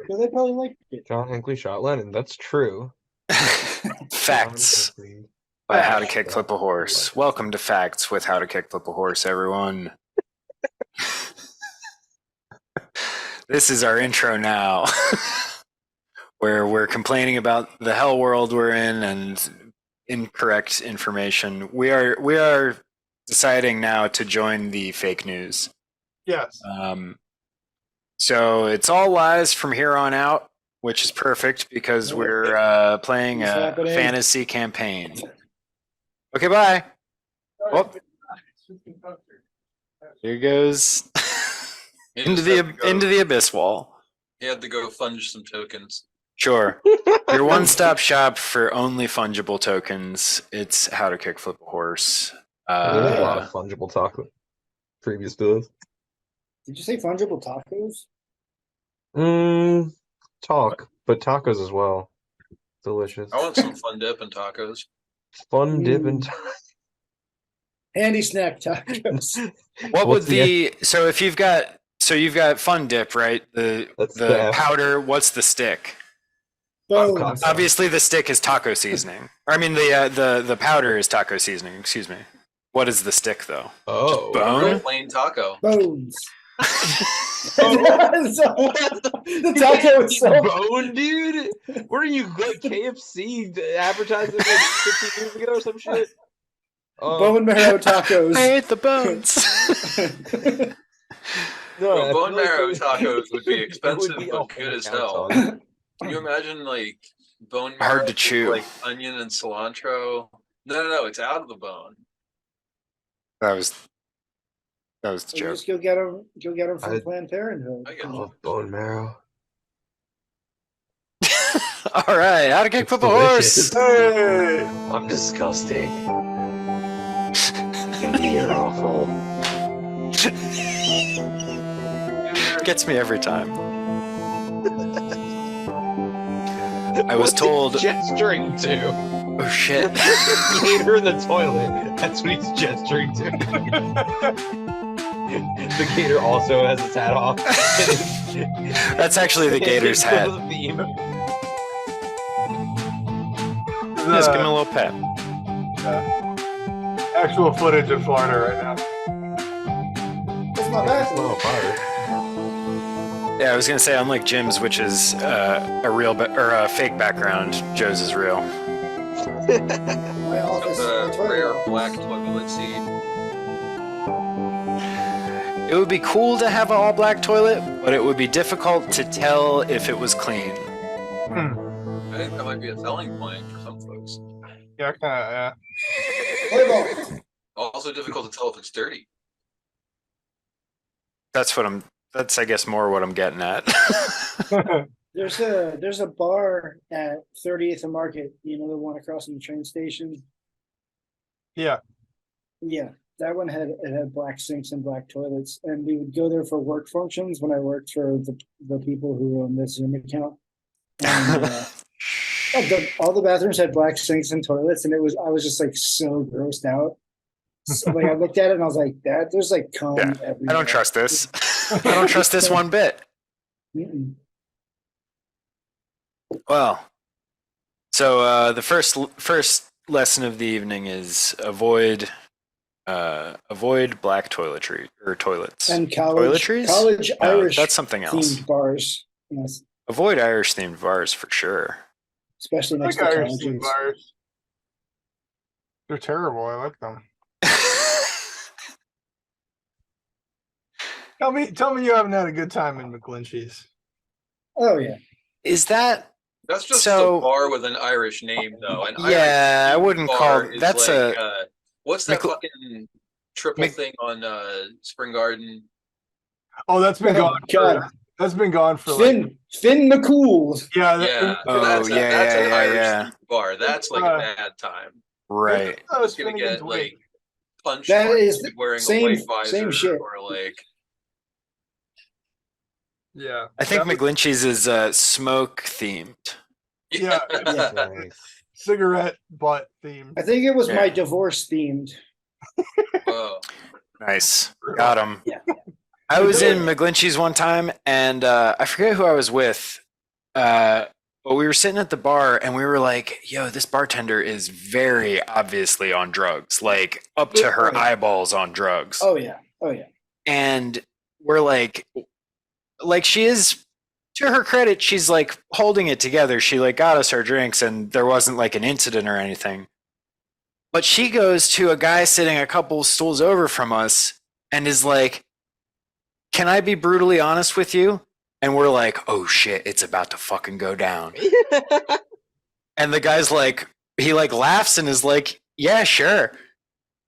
So they probably liked it. John Hinckley shot Lennon. That's true. Facts by How to Kickflip a Horse. Welcome to Facts with How to Kickflip a Horse, everyone. This is our intro now, where we're complaining about the hell world we're in and incorrect information. We are deciding now to join the fake news. Yes. So it's all lies from here on out, which is perfect because we're playing a fantasy campaign. Okay, bye. Oh. Here goes into the abyss wall. He had to go funge some tokens. Sure. Your one-stop shop for only fungible tokens. It's How to Kickflip a Horse. There's a lot of fungible taco previous to this. Did you say fungible tacos? Talk, but tacos as well. Delicious. I want some fun dip and tacos. Fun dip and Handy snack tacos. What would you've got fun dip, right? The powder. What's the stick? Bones. Obviously, the stick is taco seasoning. I mean, the powder is taco seasoning. Excuse me. What is the stick though? Oh, just bone. Plain taco. Bones. The taco itself. Bone, dude. Where are you, like KFC advertising like 50 years ago or some shit? Bone marrow tacos. I ate the bones. No, bone marrow tacos would be expensive but good as hell. Can you imagine like bone marrow hard to chew, like onion and cilantro? No, it's out of the bone. That was the joke. Just go get them from Planned Parenthood. I get bone marrow. All right, How to Kickflip a Horse. Hey! I'm disgusting. You're awful. Gets me every time. I was told gesturing to. Oh shit! Gator in the toilet. That's what he's gesturing to. The gator also has his hat off. That's actually the gator's hat. Let's give him a little pep. Actual footage in Florida right now. That's not bad. Yeah, I was gonna say, unlike Jim's, which is a real or a fake background, Joe's is real. It's a rare black toilet seat. It would be cool to have an all-black toilet, but it would be difficult to tell if it was clean. I think that might be a selling point for some folks. Yeah, kind of. Volleyball. Also difficult to tell if it's dirty. That's I guess more what I'm getting at. There's a bar at 30th and Market, you know, the one across from the train station. Yeah. Yeah. That one had black sinks and black toilets, and we would go there for work functions when I worked for the people who own this Zoom account. And, all the bathrooms had black sinks and toilets, and I was just like so grossed out. So, like I looked at it and I was like, "That there's like cum everywhere." I don't trust this. I don't trust this one bit. Mm-mm. Well, so the first lesson of the evening is avoid black toiletry or toilets And toiletries. College Irish. That's something else. Themed bars. Yes. Avoid Irish themed bars for sure. Especially next to Irish colleges. themed bars. They're terrible. I like them. Tell me you haven't had a good time in McGlinchey's. Oh yeah. Is that That's just so? a bar with an Irish name, though. Yeah, I wouldn't call that's like, a. What's that fucking triple thing on Spring Garden? Oh, that's been gone. God. That's been gone for Finn McCool. Yeah. That's an Irish bar. That's like a bad time. Right. I was gonna get like punched. That is wearing same- a white visor same shit. or like. Yeah. I think McGlinchey's is smoke themed. Yeah. Cigarette butt theme. I think it was my divorce themed. Whoa. Nice. Got him. Yeah. I was in McGlinchey's one time, and I forget who I was with, But we were sitting at the bar and we were like, yo, this bartender is very obviously on drugs, like up to her eyeballs on drugs. Oh yeah. Oh yeah. And we're like she is, to her credit, she's like holding it together. She like got us our drinks and there wasn't like an incident or anything. But she goes to a guy sitting a couple stools over from us and is like, can I be brutally honest with you? And we're like, oh shit, it's about to fucking go down. And the guy's like, he like laughs and is like, yeah, sure.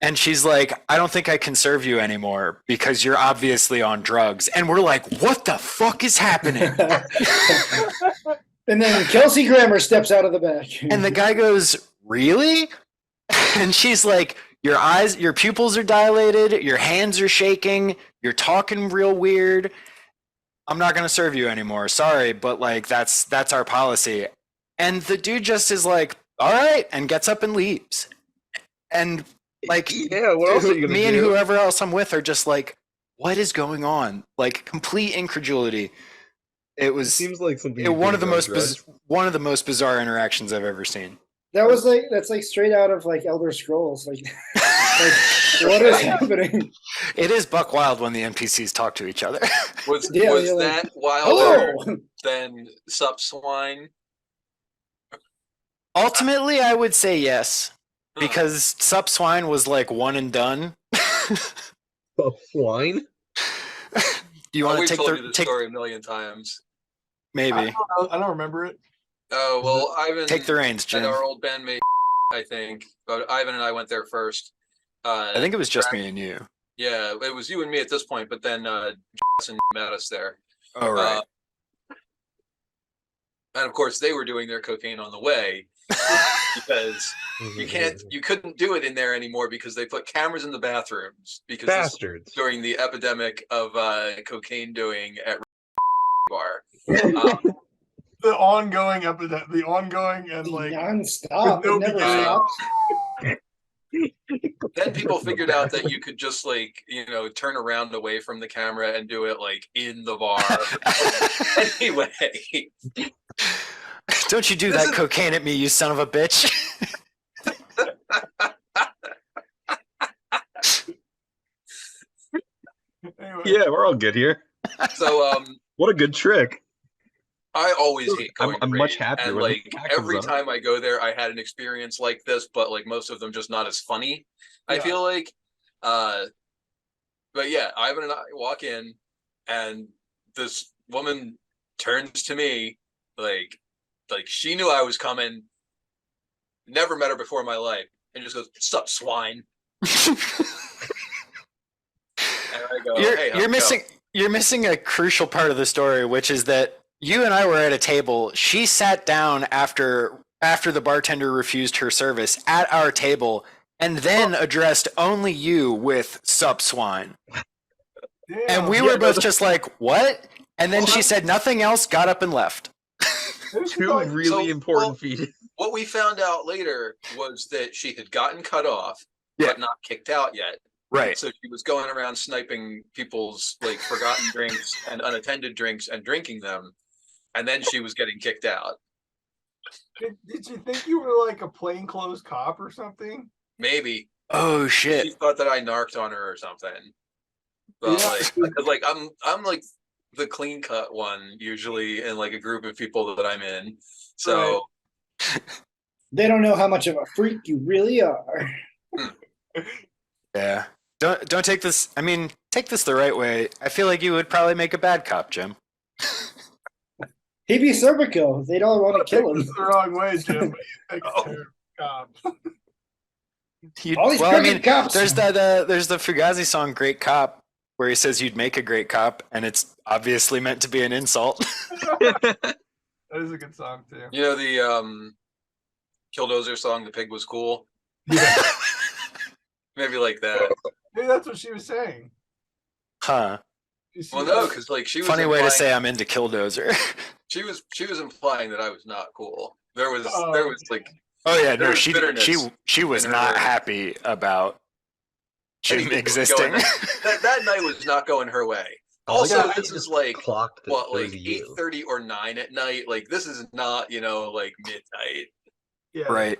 And she's like, I don't think I can serve you anymore because you're obviously on drugs. And we're like, what the fuck is happening? And then Kelsey Grammer steps out of the back. And the guy goes, really? And she's like, your eyes, your pupils are dilated, your hands are shaking, you're talking real weird. I'm not going to serve you anymore. Sorry, but like that's our policy. And the dude just is like, all right, and gets up and leaves. And like, Yeah, what else are you gonna me and do? whoever else I'm with are just like, what is going on? Like complete incredulity. It was Seems like something. one of the most bizarre interactions I've ever seen. That's like straight out of like Elder Scrolls. Like, what is happening? It is buck wild when the NPCs talk to each other. Was Yeah, was you're that like, wilder Hello. than Sup Swine? Ultimately, I would say yes, Huh. because Sup Swine was like one and done. Swine. Do you want to We've take told you the take story a million times. maybe I don't remember it. Oh well, Ivan take the reins, and Jim? our old bandmate, I think, but Ivan and I went there first. I think it was just me and you. Yeah, it was you and me at this point, but then Jason met us there. Oh right. And of course, they were doing their cocaine on the way because you couldn't do it in there anymore because they put cameras in the bathrooms because this was Bastards. during the epidemic of cocaine doing at bar. The ongoing epidemic, the ongoing and like Non-stop. with no It never beginning. stops. Then people figured out that you could just like, turn around away from the camera and do it like in the bar. Anyway, Don't you do This that is- cocaine at me, you son of a bitch! Anyway. Yeah, we're all good here. so What a good trick. I always hate going. I'm to much raves, happier and when the like cat comes every up. time I go there, I had an experience like this, but like most of them just not as funny. I Yeah. feel like, but yeah, Ivan and I walk in, and this woman turns to me like she knew I was coming. Never met her before in my life, and just goes, "Sup, swine?" And I go, "Hey, how's it going?" You're missing a crucial part of the story, which is that you and I were at a table. She sat down after the bartender refused her service at our table and then addressed only you with "sup swine." Damn. And we were both just like, "What?" And then she said nothing else, got up and left. There's Two like- really important feet. What we found out later was that she had gotten cut off, Yeah. but not kicked out yet. Right. So she was going around sniping people's like forgotten drinks and unattended drinks and drinking them, and then she was getting kicked out. Did you think you were like a plainclothes cop or something? Maybe Oh she shit. thought that I narked on her or something. But Yeah. like I'm like the clean cut one usually in like a group of people that I'm in. So They don't know how much of a freak you really are. Yeah. Don't take this. I mean, take this the right way. I feel like you would probably make a bad cop, Jim. He'd be Serpico. They'd all want to kill him. It's the wrong way, Jim. But you think Oh. it's cop. All these Well, I crooked mean, cops. there's the Fugazi song "Great Cop" where he says you'd make a great cop, and it's obviously meant to be an insult. That is a good song too. you know the Killdozer song "The Pig Was Cool." Yeah. Maybe like that. Maybe that's what she was saying. Huh. You see Well, that? no, because like she was Funny way to implying- say I'm into Killdozer. she was implying that I was not cool. There was Oh, like Oh yeah, There no, was bitterness she was in not her- happy about Jim anything was existing. going- that night was not going her way. Also, how you this is just like clocked that what, it like was you. 8:30 or 9 at night. Like this is not, like midnight. Yeah, Right.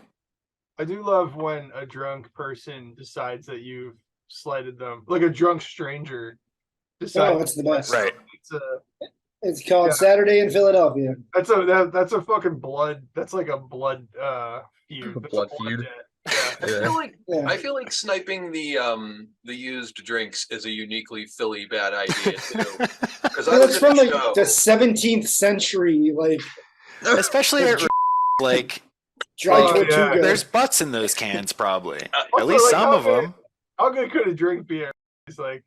I do love when a drunk person decides that you've slighted them, like a drunk stranger decides. Oh, it's the best. Right. It's called Yeah. Saturday in Philadelphia. That's a fucking blood. That's like a blood feud. That's Blood a feud. debt. Yeah. Yeah. I feel like sniping the used drinks is a uniquely Philly bad idea too. Because I Well, was it's at from a like show. the 17th century, like Especially at like dry Oh, tortuga. yeah. there's butts in those cans probably. Also, At least like, some how of them. How good could a drink be? It's like,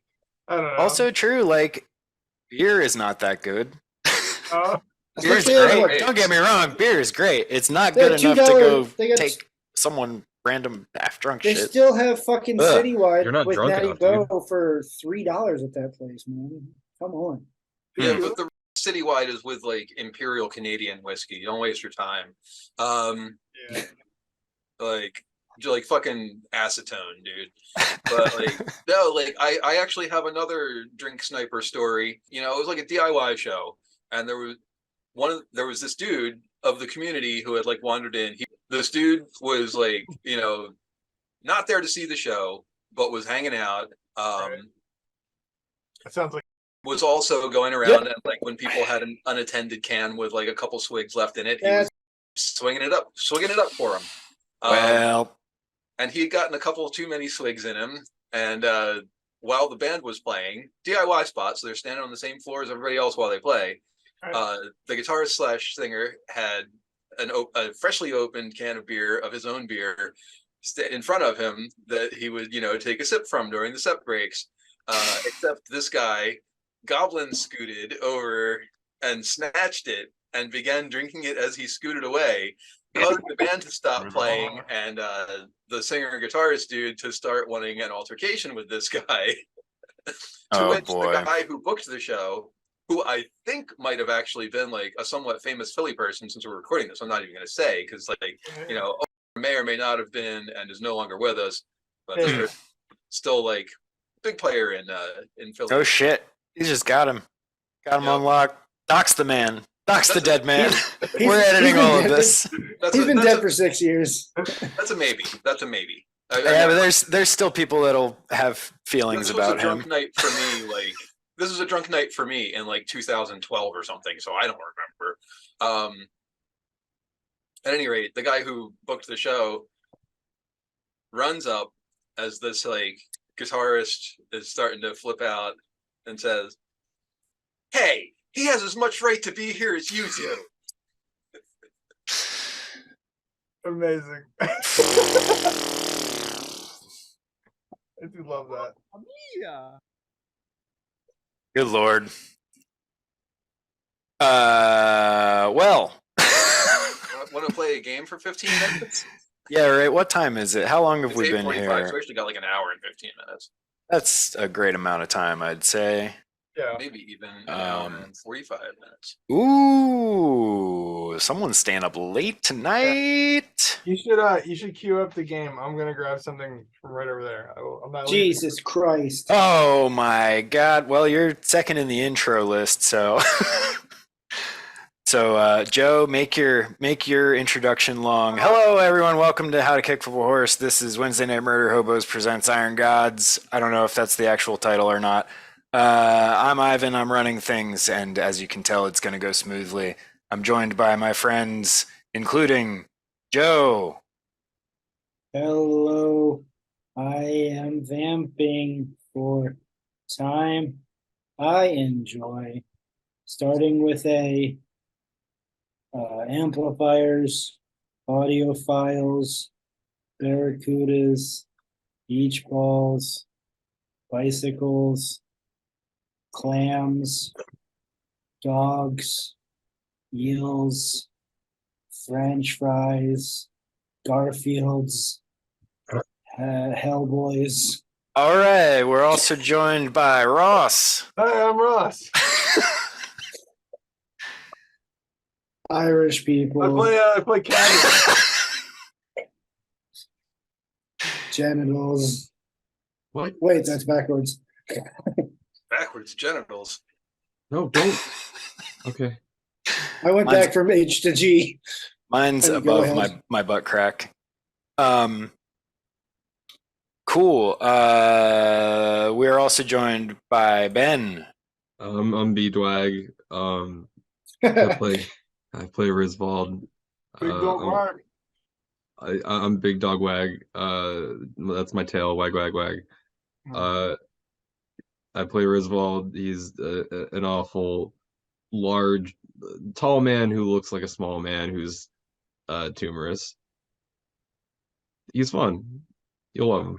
I don't know. Also true, like beer is not that good. Beer's Especially like great. what? Don't get me wrong, beer is great. It's not They're good enough to $2 go they got- take someone random half drunk They shit. still have fucking Ugh, Citywide you're not with drunk Natty enough, Bo dude. for $3 at that place, man. Come on. Yeah, but the Citywide is with like Imperial Canadian whiskey. Don't waste your time. Yeah. Like fucking acetone, dude. But like no, like I actually have another drink sniper story. It was like a DIY show, and there was this dude of the community who had like wandered in. This dude was like, not there to see the show, but was hanging out. Right. That sounds like Was also going around and like when people had an unattended can with like a couple swigs left in it, he was swinging it up for him. Well, And he had gotten a couple too many swigs in him. And while the band was playing, DIY spot, so they're standing on the same floor as everybody else while they play. The guitarist / singer had a freshly opened can of beer, of his own beer, in front of him that he would, take a sip from during the set breaks. Except this guy goblin scooted over and snatched it and began drinking it as he scooted away, causing the band to stop playing and the singer and guitarist dude to start wanting an altercation with this guy. The guy who booked the show, who I think might have actually been like a somewhat famous Philly person, since we're recording this, I'm not even going to say, because may or may not have been and is no longer with us, but still like big player in Philly. oh shit. He just got him. Got him Yep. on lock. Dox the man. Dox the dead man. He's- We're he's editing been all of dead. this. He's been dead for 6 years. That's a maybe. That's a maybe. Yeah, but there's still people that'll have feelings This was about a drunk him. night for me. Like this was a drunk night for me in like 2012 or something. So I don't remember. At any rate, the guy who booked the show runs up as this like guitarist is starting to flip out and says, "Hey, he has as much right to be here as you do." amazing. I do love that. Good lord. Well. Want to play a game for 15 minutes? Yeah, right. What time is it? How long have It's we been 8:45, here? so we actually got like an hour and 15 minutes. That's a great amount of time, I'd say. Yeah. Maybe even an hour and 45 minutes. Ooh, someone's staying up late tonight. You should queue up the game. I'm gonna grab something from right over there. I'm not leaving. Jesus Christ. Oh my god. Well, you're second in the intro list, so so Joe, make your introduction long. Hello everyone, welcome to How to Kick Football Horse. This is Wednesday Night Murder Hobos presents Iron Gods. I don't know if that's the actual title or not. I'm Ivan, I'm running things, and as you can tell, it's going to go smoothly. I'm joined by my friends, including Joe. Hello. I am vamping for time I enjoy. Starting with amplifiers, audio files, barracudas, beach balls, bicycles, clams, dogs, eels, French fries, Garfields, Hellboys. All right, we're also joined by Ross. Hi, I'm Ross. Irish people, I play Cabbot. genitals. What? Wait, that's backwards. Backwards genitals. No, don't. Okay. I went Mine's- back from H to G. Mine's Go above ahead. my butt crack. Cool. We are also joined by Ben. I'm B-Dwag. I play Rizvald. Big dog I'm, wag. I'm Big Dog Wag. That's my tail. Wag, wag, wag. I play Rizvald. He's an awful, large, tall man who looks like a small man who's tumorous. He's fun. You'll love him.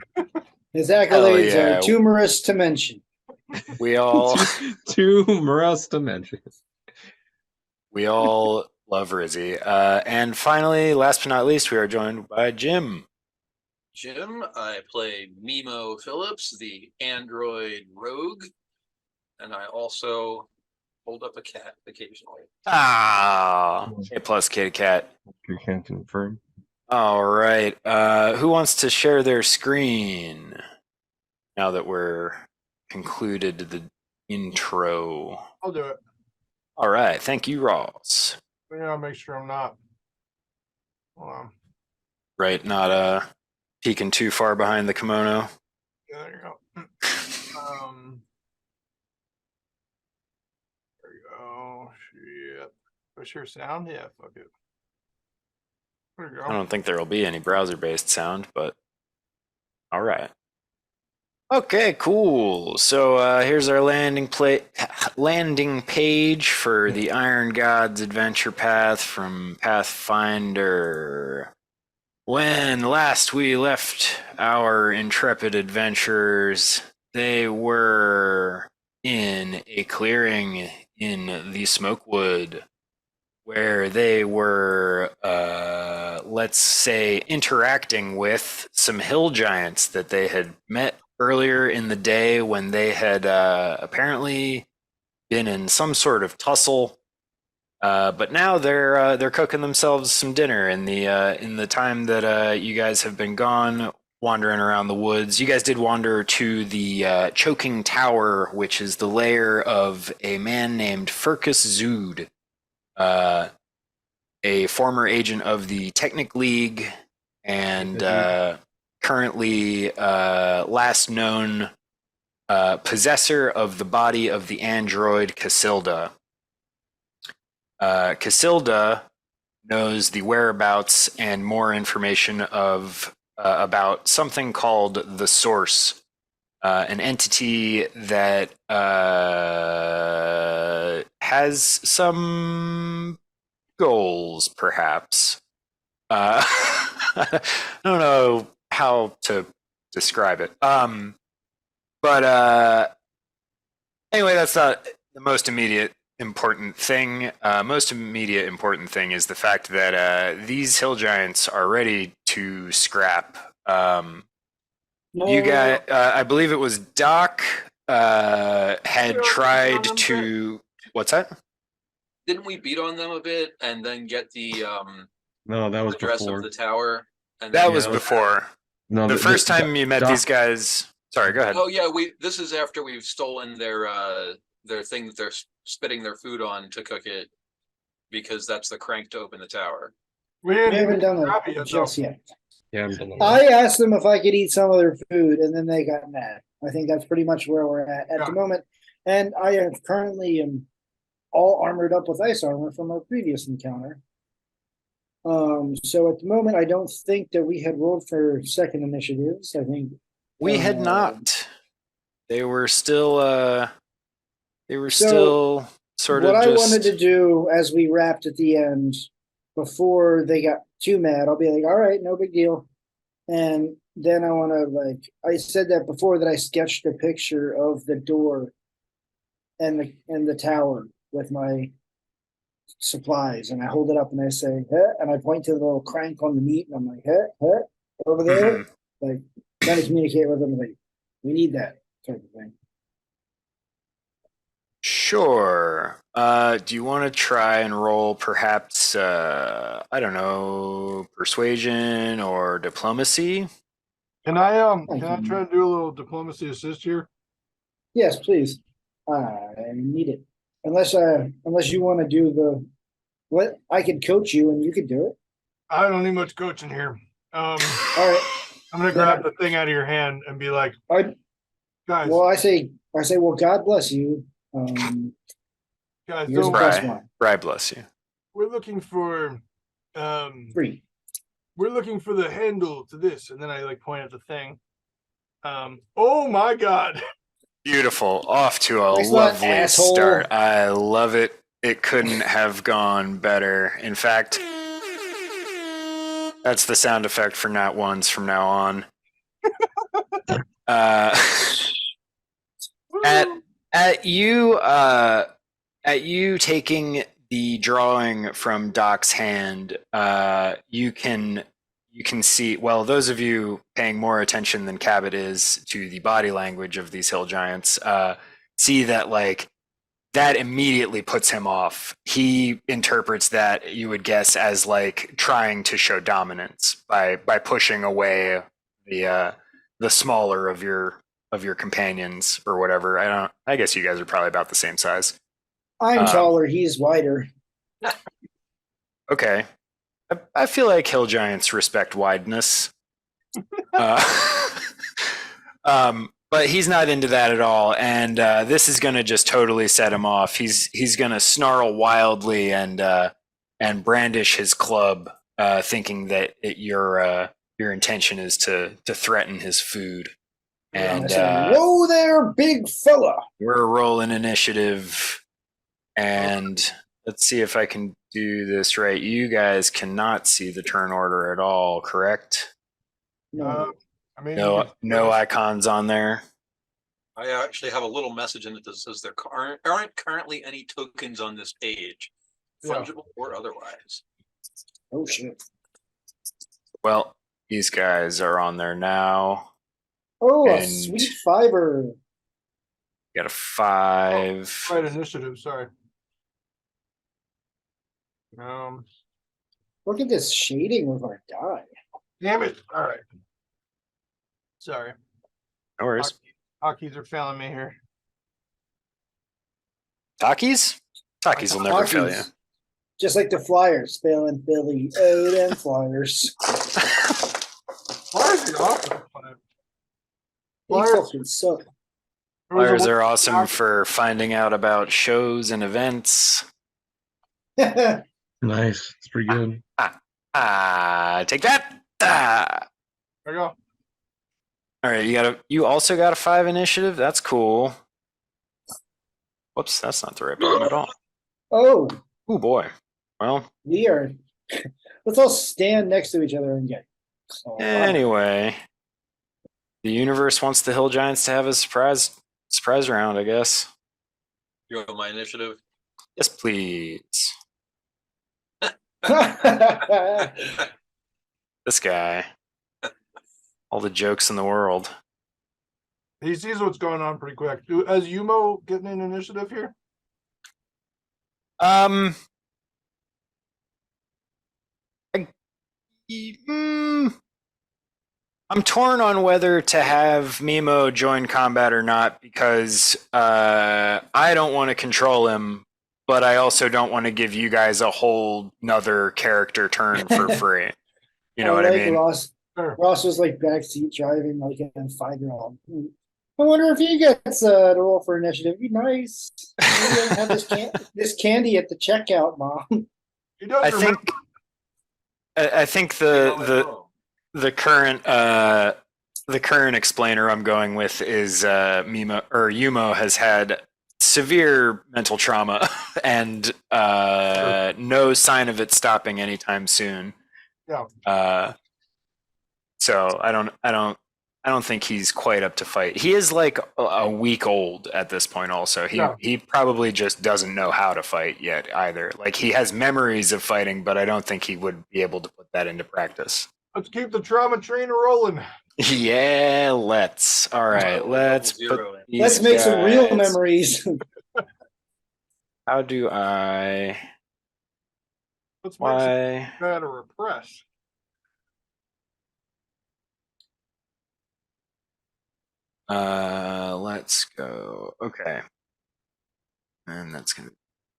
His accolades yeah. are tumorous to mention. We all Tumorous to mention. we all love Rizzy. And finally, last but not least, we are joined by Jim. Jim, I play Memo Phillips, the android rogue, and I also hold up a cat occasionally. Ah, A plus kitty cat. You can confirm. All right. Who wants to share their screen now that we're concluded the intro? I'll do it. All right. Thank you, Ross. Yeah, I'll make sure I'm not. Hold on. Right, not peeking too far behind the kimono. Yeah, there you go. There you go. Shit. Push your sound? Yeah, fuck it. There you go. I don't think there will be any browser-based sound, but all right. Okay, cool. So here's our landing page for the Iron Gods adventure path from Pathfinder. When last we left our intrepid adventurers, they were in a clearing in the Smokewood, where they were, let's say, interacting with some hill giants that they had met earlier in the day when they had apparently been in some sort of tussle. But now they're cooking themselves some dinner in the time that you guys have been gone, wandering around the woods. You guys did wander to the Choking Tower, which is the lair of a man named Furcus Zood, a former agent of the Technic League and currently last known possessor of the body of the android Casilda. Casilda knows the whereabouts and more information of about something called the Source, an entity that has some goals, perhaps. I don't know how to describe it. But anyway, that's not the most immediate important thing. Most immediate important thing is the fact that these hill giants are ready to scrap. You guys, I believe it was Doc had tried to. What's that? Didn't we beat on them a bit and then get the No, that was address before. of the tower? And That then- was before. No, The first time you met Doc- these guys. Sorry, go ahead. Oh yeah, this is after we've stolen their thing that they're spitting their food on to cook it, because that's the crank to open the tower. We We didn't haven't even done copy that it, though. just yet. Yeah, I'm done. I asked them if I could eat some of their food, and then they got mad. I think that's pretty much where we're at the Yeah. moment. And I have currently am all armored up with ice armor from our previous encounter. So at the moment, I don't think that we had rolled for second initiatives. I think We had Uh, not. They were still. They were So, still sort what of I just. wanted to do as we wrapped at the end, before they got too mad, I'll be like, all right, no big deal. And then I want to I said that before that I sketched a picture of the door and the tower with my supplies, and I hold it up and I say, huh, and I point to the little crank on the meat, and I'm like, huh, over there, Mhm. like trying to communicate with them, like we need that type of thing. Sure. Do you want to try and roll perhaps, I don't know, persuasion or diplomacy? Can I try to do a little diplomacy assist here? Yes, please. I need it. Unless you want to do the what, I could coach you and you could do it. I don't need much coaching here. All right. I'm gonna grab the thing out of your hand and be like, I, guys, well, I say, well, God bless you. guys, Here's a don't, plus Right. one. Right, bless you. we're looking for, 3. we're looking for the handle to this, and then I like point at the thing. Oh my God. Beautiful. Off to a Thanks a lot, lovely asshole. start. I love it. It couldn't have gone better. In fact, that's the sound effect for Nat ones from now on. At you taking the drawing from Doc's hand, you can see, well, those of you paying more attention than Cabbot is to the body language of these hill giants, see that like that immediately puts him off. He interprets that, you would guess, as like trying to show dominance by pushing away the smaller of your companions or whatever. I guess you guys are probably about the same size. I'm taller, he's wider. Okay. I feel like hill giants respect wideness. But he's not into that at all, and this is going to just totally set him off. He's going to snarl wildly and brandish his club, thinking that your intention is to threaten his food. And I say, whoa there, big fella. we're rolling initiative, and let's see if I can do this right. You guys cannot see the turn order at all, correct? No. I mean, No icons on there. I actually have a little message in it that says there aren't currently any tokens on this page, fungible or otherwise. Oh shit. Well, these guys are on there now. Oh, a And- sweet fiber. Got a 5. Right, initiative, sorry. Look at this shading with our die. Damn it. All right. Sorry. No worries. Hockeys are failing me here. Takis? Takis will never fail you. Hockeys. Just like the Flyers, failing Billy. Oh, them Flyers. Flyers are awesome. They Flyers- fucking suck. Flyers are awesome for finding out about shows and events. Nice. It's pretty good. Take that. Ah. There you go. All right, you also got a 5 initiative. That's cool. Whoops, that's not the right button at all. Oh, Oh boy. Well, we are. Let's all stand next to each other and get. anyway, the universe wants the hill giants to have a surprise round, I guess. You have my initiative. Yes, please. This guy. All the jokes in the world. He sees what's going on pretty quick. Is Yumo getting an initiative here? I'm torn on whether to have Memo join combat or not, because I don't want to control him, but I also don't want to give you guys a whole nother character turn for free. You know what I mean? Ross was like backseat driving like a 5-year-old. I wonder if he gets to roll for initiative. Be nice. Maybe I have this candy at the checkout, Mom. He does I remember. think the current explainer I'm going with is Memo or Yumo has had severe mental trauma and no sign of it stopping anytime soon. Yeah. So I don't think he's quite up to fight. He is like a week old at this point. Also, he probably just doesn't know how to fight yet either. Like he has memories of fighting, but I don't think he would be able to put that into practice. Let's keep the trauma train rolling. Yeah, let's. All right, let's put these Let's make some real guys- memories. How do I? Let's make some Why? bad or repress. Let's go. Okay. And that's gonna.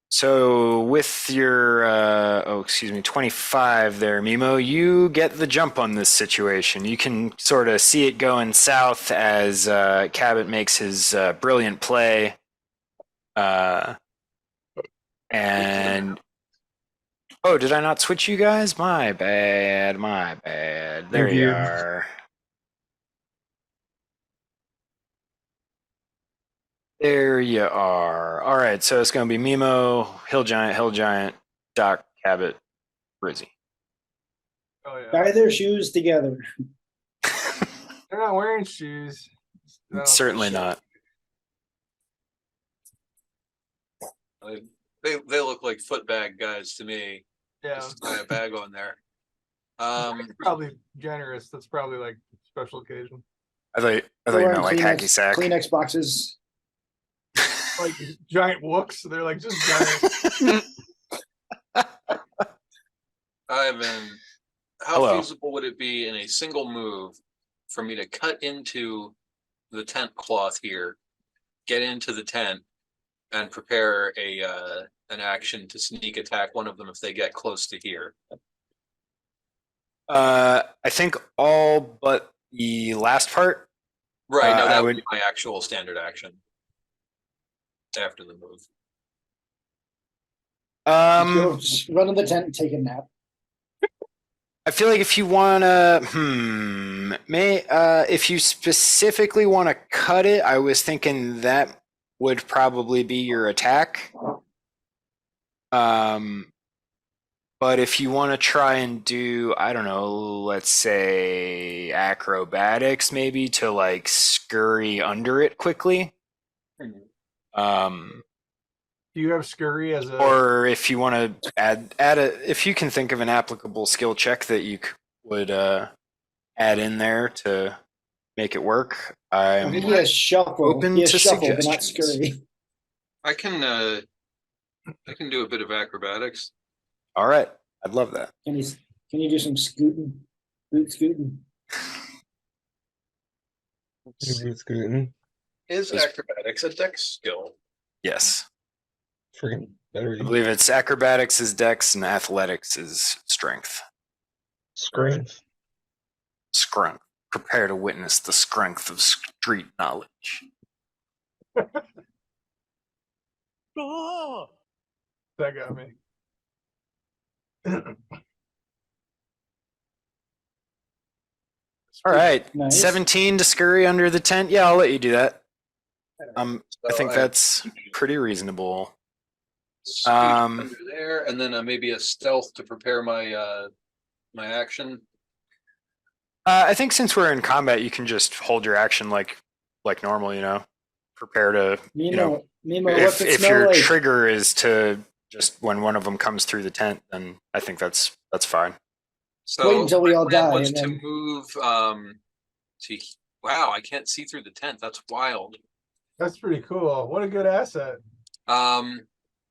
So with your 25 there, Memo, you get the jump on this situation. You can sort of see it going south as Cabbot makes his brilliant play. And oh, did I not switch you guys? My bad, my bad. There Thank you you. are. There you are. All right, so it's going to be Memo, Hill Giant, Doc, Cabbot, Rizzy. Oh yeah. Tie their shoes together. They're not wearing shoes. No, Certainly for sure. not. They look like footbag guys to me. Yeah. Just to tie a bag on there. That's probably generous. That's probably like special occasion. I thought you They're meant like hacky sack. Kleenex boxes. Like giant wooks. They're like just giant. Ivan, how Hello. feasible would it be in a single move for me to cut into the tent cloth here, get into the tent, and prepare an action to sneak attack one of them if they get close to here? I think all but the last part. Right, no, I that would would- be my actual standard action after the move. Go just run in the tent and take a nap. I feel like if you wanna, if you specifically want to cut it, I was thinking that would probably be your attack. But if you want to try and do, I don't know, let's say acrobatics, maybe to like scurry under it quickly. Do you have scurry as a? Or if you want to add if you can think of an applicable skill check that you would add in there to make it work, I think he has shuffle. open He has to shuffle, but not suggestions. scurry. I can do a bit of acrobatics. All right, I'd love that. Can you do some scooting? Boot scooting. Scooting. Is acrobatics a dex skill? Yes, Freaking better. I believe it's acrobatics is dex and athletics is strength. Strength. Scrunk. Prepare to witness the strength of street knowledge. That got me. All right, Nice. 17 to scurry under the tent. Yeah, I'll let you do that. I So think that's pretty reasonable. scoot Um, under there, and then maybe a stealth to prepare my my action. I think since we're in combat, you can just hold your action like normal. You know, prepare to. Memo, what's it If smell your like? trigger is to just when one of them comes through the tent, then I think that's fine. So Wait until we my all plan die, was and to then- move. Wow, I can't see through the tent. That's wild. That's pretty cool. What a good asset. Um,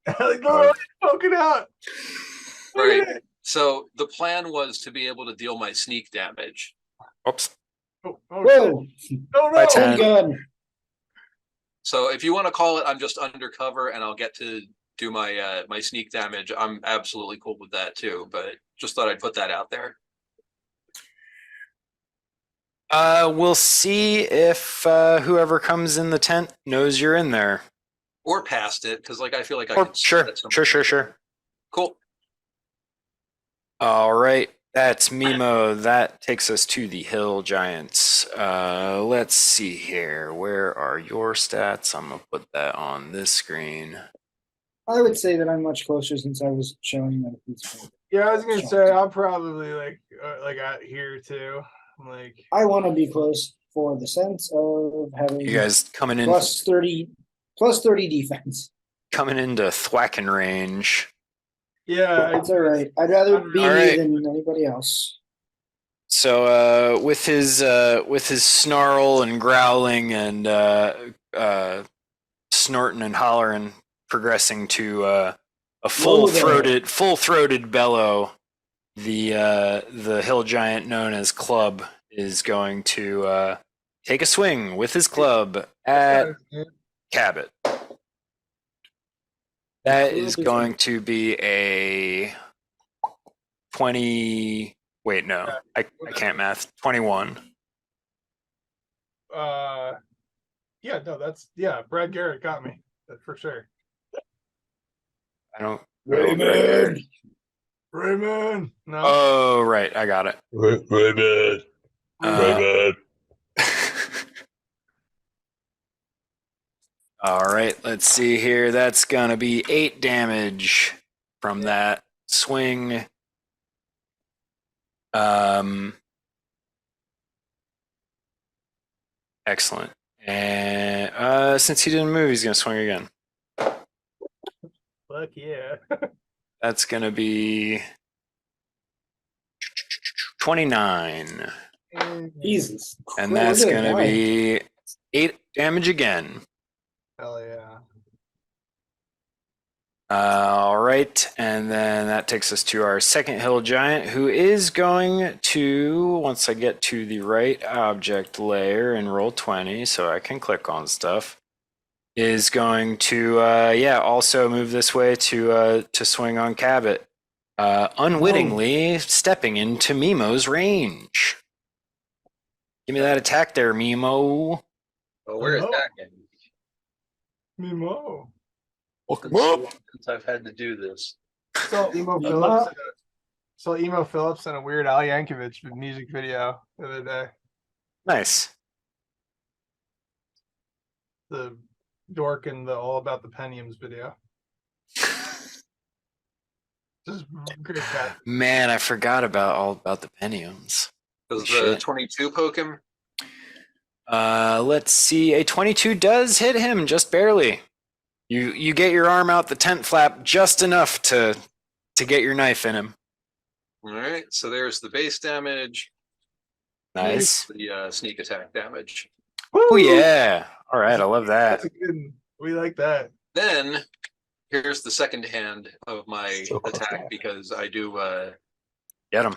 Like, oh, poking out. Look at right. it. So the plan was to be able to deal my sneak damage. Oops. Oh, oh, Whoa! shit. Oh By no! 10. Gun. So if you want to call it, I'm just undercover and I'll get to do my my sneak damage. I'm absolutely cool with that too. But just thought I'd put that out there. We'll see if whoever comes in the tent knows you're in there. Or past it, because like I feel like I Or can see sure, that somewhere. sure. Cool. All right, that's Memo. That takes us to the Hill Giants. Let's see here. Where are your stats? I'm gonna put that on this screen. I would say that I'm much closer since I was showing that piece of paper. Yeah, I was gonna say I'm probably like out here too. Like I want to be close for the sense of having You guys coming in plus 30 defense. coming into thwacking range. yeah, It's all right. I'd rather be All me right. than anybody else. So with his snarl and growling and snorting and hollering, progressing to a full throated bellow, the hill giant known as Club is going to take a swing with his club at Cabbot. That is going to be a 20. Wait, no, I can't math. 21. Yeah, no, Brad Garrett got me. That's for sure. I don't. Raymond. Raymond. No. Oh, right. I got it. Raymond. Raymond. All right. Let's see here. That's going to be 8 damage from that swing. Excellent. And since he didn't move, he's going to swing again. Fuck yeah. That's going to be 29. Jesus. And Christ, that's look at going to that. be 8 damage again. Hell yeah. All right. And then that takes us to our second hill giant, who is going to, once I get to the right object layer and roll 20, so I can click on stuff, is going to, also move this way to swing on Cabbot, unwittingly stepping into Memo's range. Give me that attack there, Memo. Oh, we're Hello. attacking. Memo. Since I've had to do this. Saw Emo Phillips in a Weird Al Yankovic music video the other day. Nice. The dork in the All About the Pentiums video. Just great cat. Man, I forgot all about the Pentiums. Does the Shit. 22 poke him? Let's see. A 22 does hit him just barely. You get your arm out the tent flap just enough to get your knife in him. All right, so there's the base damage. Nice. The sneak attack damage. Oh yeah. All right, I love that. That's a good one. We like that. Then here's the second hand of my attack because I do Get him.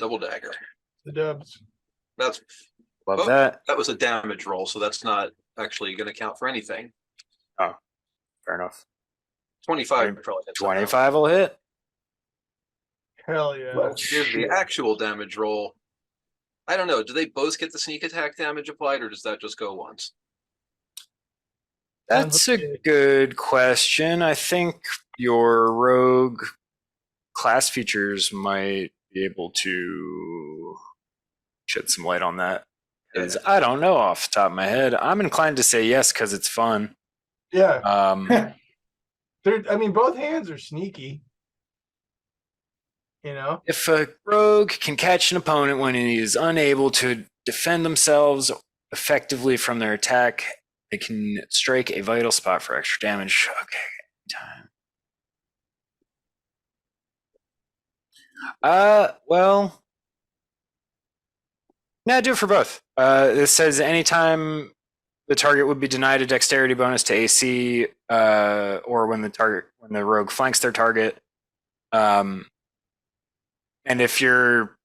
double dagger. The dubs. That's Love that. that was a damage roll, so that's not actually going to count for anything. Fair enough. 25 probably hits. 25 will hit. Hell yeah. Well, Here's the actual damage roll. I don't know. Do they both get the sneak attack damage applied, or does that just go once? That's a good question. I think your rogue class features might be able to shed some light on that. Because I don't know off the top of my head. I'm inclined to say yes because it's fun. Yeah. Both hands are sneaky. You know? If a rogue can catch an opponent when he is unable to defend themselves effectively from their attack, they can strike a vital spot for extra damage. Okay, time. Well, no, do it for both. This says anytime the target would be denied a dexterity bonus to AC, or when the rogue flanks their target. And if your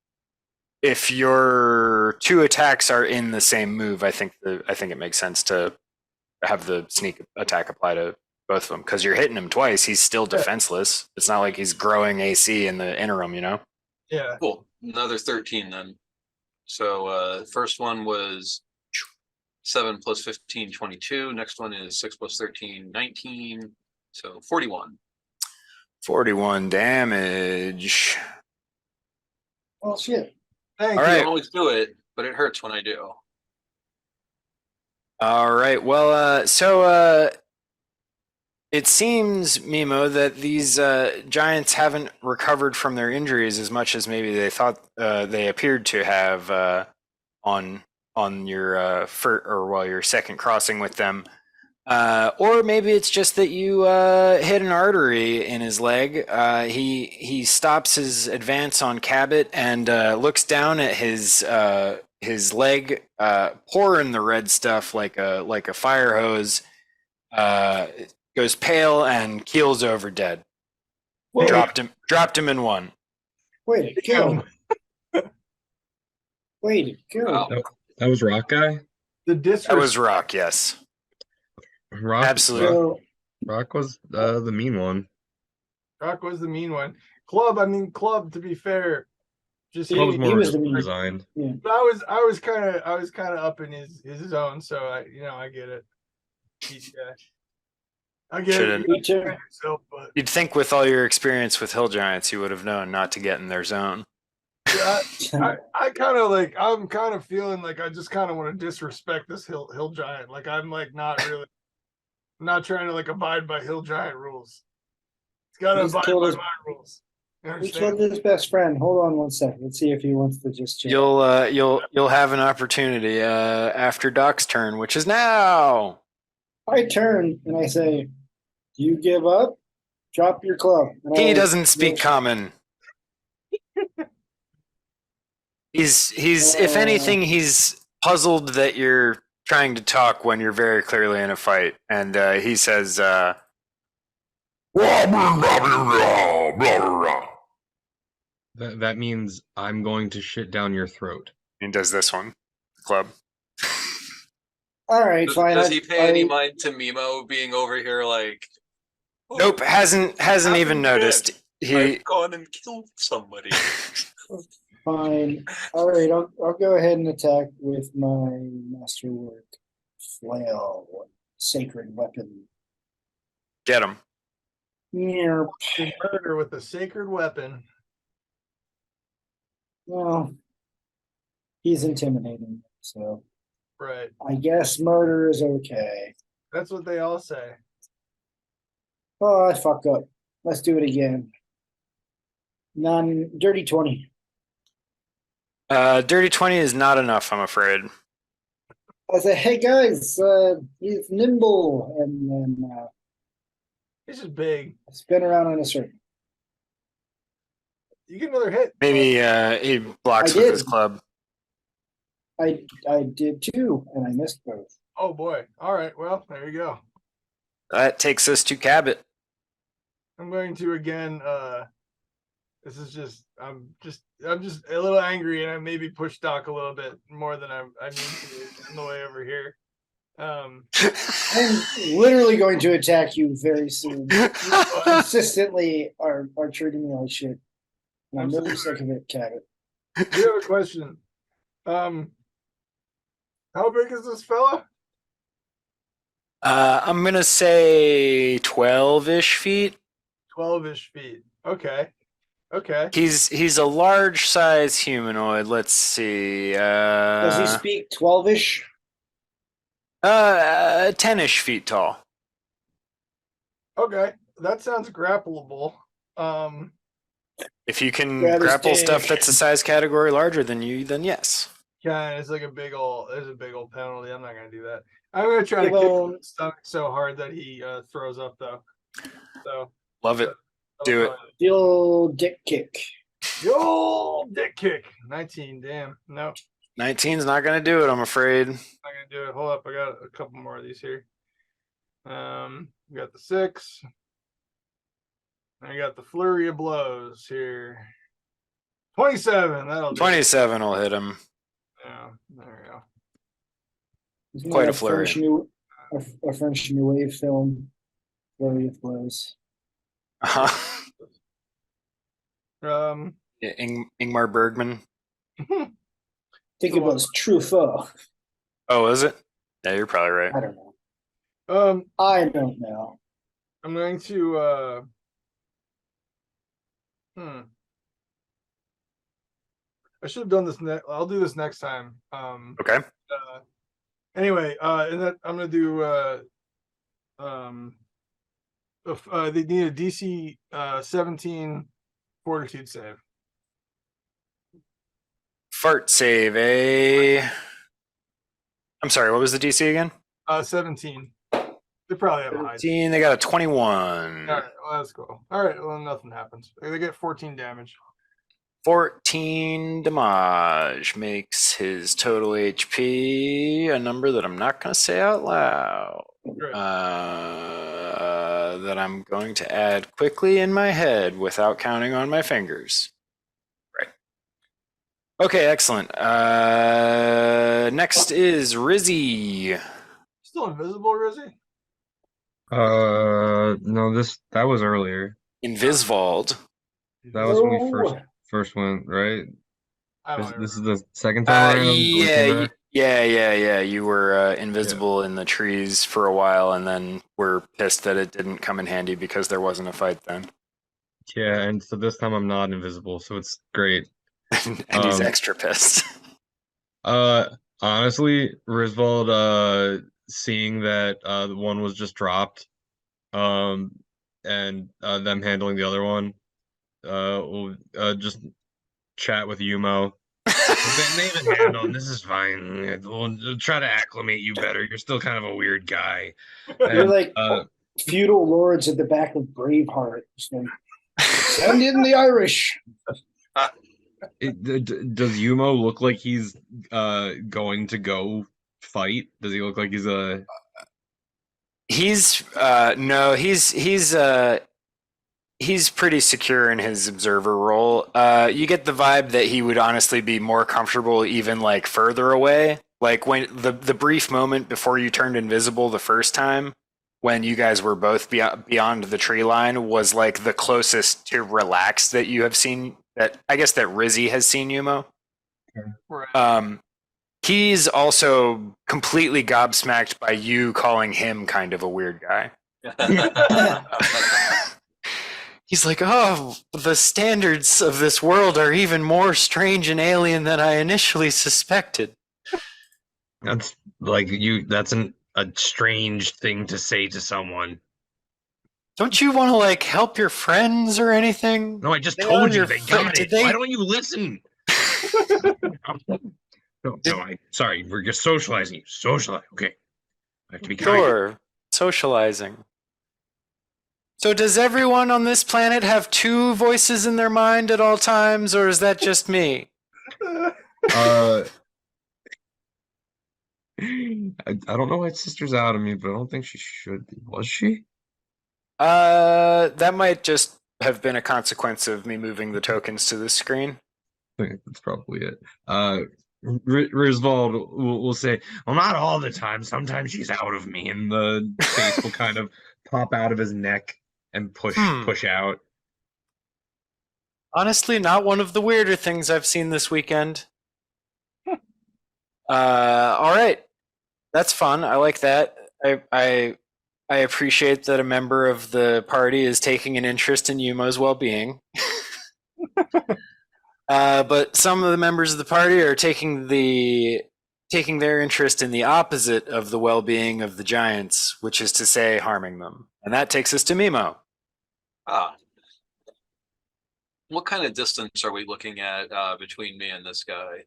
2 attacks are in the same move, I think it makes sense to have the sneak attack apply to both of them because you're hitting him twice. He's still defenseless. It's not like he's growing AC in the interim, you know? Yeah. Cool. Another 13 then. So first one was 7 plus 15, 22. Next one is 6 plus 13, 19. So 41. 41 damage. Oh shit. Thank All you. I right. don't always do it, but it hurts when I do. All right. Well, so it seems, Memo, that these giants haven't recovered from their injuries as much as maybe they thought they appeared to have on your your second crossing with them. Or maybe it's just that you hit an artery in his leg. He stops his advance on Cabbot and looks down at his leg, pouring the red stuff like a fire hose. Goes pale and keels over dead. Wait, Dropped him in one. wait, kill him. Wait, kill him. That was Rock Guy? The That disrespect. was Rock, yes. Rock, Absolutely. So Rock was the mean one. Rock was the mean one. Club. To be fair, just Club's He more was the mean. resigned. Yeah. But I was kind of up in his zone, so I get it. Yeah. I get Should've- it. Me too. Yourself, but You'd think with all your experience with hill giants, you would have known not to get in their zone. yeah, I'm kind of feeling like I just kind of want to disrespect this hill giant. Like I'm like not trying to like abide by hill giant rules. It's got to He's abide killed by his- my rules. You He understand? killed his best friend. Hold on one second. Let's see if he wants to just chill. You'll have an opportunity after Doc's turn, which is now. I turn and I say, "Do you give up? Drop your club." And He I- doesn't speak common. He's if anything, he's puzzled that you're trying to talk when you're very clearly in a fight, and he says, That means I'm going to shit down your throat. and does this one, club. All right, Does, fine. does I- he pay any I- mind to Memo being over here like? "Oh, Nope, hasn't Happened even noticed. He I've gone and killed somebody." Fine. All right, I'll go ahead and attack with my masterwork flail, sacred weapon. get him. Yeah. Murder with a sacred weapon. Well, he's intimidating, so Right. I guess murder is okay. That's what they all say. Oh, I fucked up. Let's do it again. Dirty 20. Dirty 20 is not enough, I'm afraid. I say, hey guys, he's nimble, and then It's just big. spin around in a circle. You get another hit. Maybe he blocks I with his did. club. I did too, and I missed both. Oh boy. All right. Well, there you go. That takes us to Cabbot. I'm going to again. This is just. I'm just a little angry, and I maybe push Doc a little bit more than I need to on the way over here. I'm literally going to attack you very soon. You consistently are treating me like shit. And I'm I'm really sorry. sick of it, Cabbot. We have a question. How big is this fella? I'm gonna say 12-ish feet. 12-ish feet. Okay. Okay. He's a large size humanoid. Let's see. Does he speak 12-ish? 10-ish feet tall. Okay. That sounds grappleable. If you can Grab his grapple stuff dick. that's a size category larger than you, then yes. Yeah, it's like there's a big old penalty. I'm not gonna do that. I'm gonna try to Give kick him in him- the stomach so hard that he throws up though. So Love it. Do it. The old dick kick. Yo, dick kick. 19. Damn. No, 19's not gonna do it, I'm afraid. not gonna do it. Hold up, I got a couple more of these here. We got the 6. I got the flurry of blows here. 27. That'll do. 27 will hit him. Yeah, there we go. Isn't Quite that a flurry. A French New Wave film. Flurry of blows. Uh-huh. Um, Yeah, Ingmar Bergman. Think it was Truffaut. Oh, is it? Yeah, you're probably right. I don't know. I don't know. I'm going to I should have done this I'll do this next time. Okay. Anyway, and that I'm gonna do they need a DC 17 fortitude save. Fart save, eh? I'm sorry, what was the DC again? 17. They probably have a high. 13, they got a 21. All right, well, that's cool. All right, well, nothing happens. They get 14 damage. 14 damage makes his total HP a number that I'm not going to say out loud. Great. That I'm going to add quickly in my head without counting on my fingers. Right. Okay, excellent. Next is Rizzy. Still invisible, Rizzy? No, that was earlier. In Rizvald. That was when we No. first went, right? I don't This is remember. the second time around when we came back. Yeah. You were invisible in the trees for a while, and then we're pissed that it didn't come in handy because there wasn't a fight then. Yeah, and so this time I'm not invisible, so it's great. And he's extra pissed. Honestly, Rizvald, seeing that the one was just dropped, um, and them handling the other one, we'll just chat with Yumo. They have it handled. This is fine. We'll try to acclimate you better. You're still kind of a weird guy. You're And, like feudal lords at the back of Braveheart. Send in the Irish. does Yumo look like he's going to go fight? Does he look like he's a? He's no, he's pretty secure in his observer role. You get the vibe that he would honestly be more comfortable even like further away. Like when the brief moment before you turned invisible the first time, when you guys were both beyond the tree line, was like the closest to relaxed that you have seen. That I guess that Rizzy has seen Yumo. Right. He's also completely gobsmacked by you calling him kind of a weird guy. He's like, oh, the standards of this world are even more strange and alien than I initially suspected. That's like you. That's a strange thing to say to someone. Don't you want to like help your friends or anything? No, I just told you they got it. They... Why don't you listen? No, sorry, we're just socializing. Socialize, okay. I have to be kind. Sure, socializing. So does everyone on this planet have two voices in their mind at all times, or is that just me? I don't know why sister's out of me, but I don't think she should be. Was she? That might just have been a consequence of me moving the tokens to the screen. I think that's probably it. Rizvald will say, well, not all the time. Sometimes she's out of me, and the face will kind of pop out of his neck and push out. Honestly, not one of the weirder things I've seen this weekend. All right, that's fun. I like that. I appreciate that a member of the party is taking an interest in Yumo's well-being. But some of the members of the party are taking their interest in the opposite of the well-being of the giants, which is to say, harming them. And that takes us to Memo. What kind of distance are we looking at between me and this guy?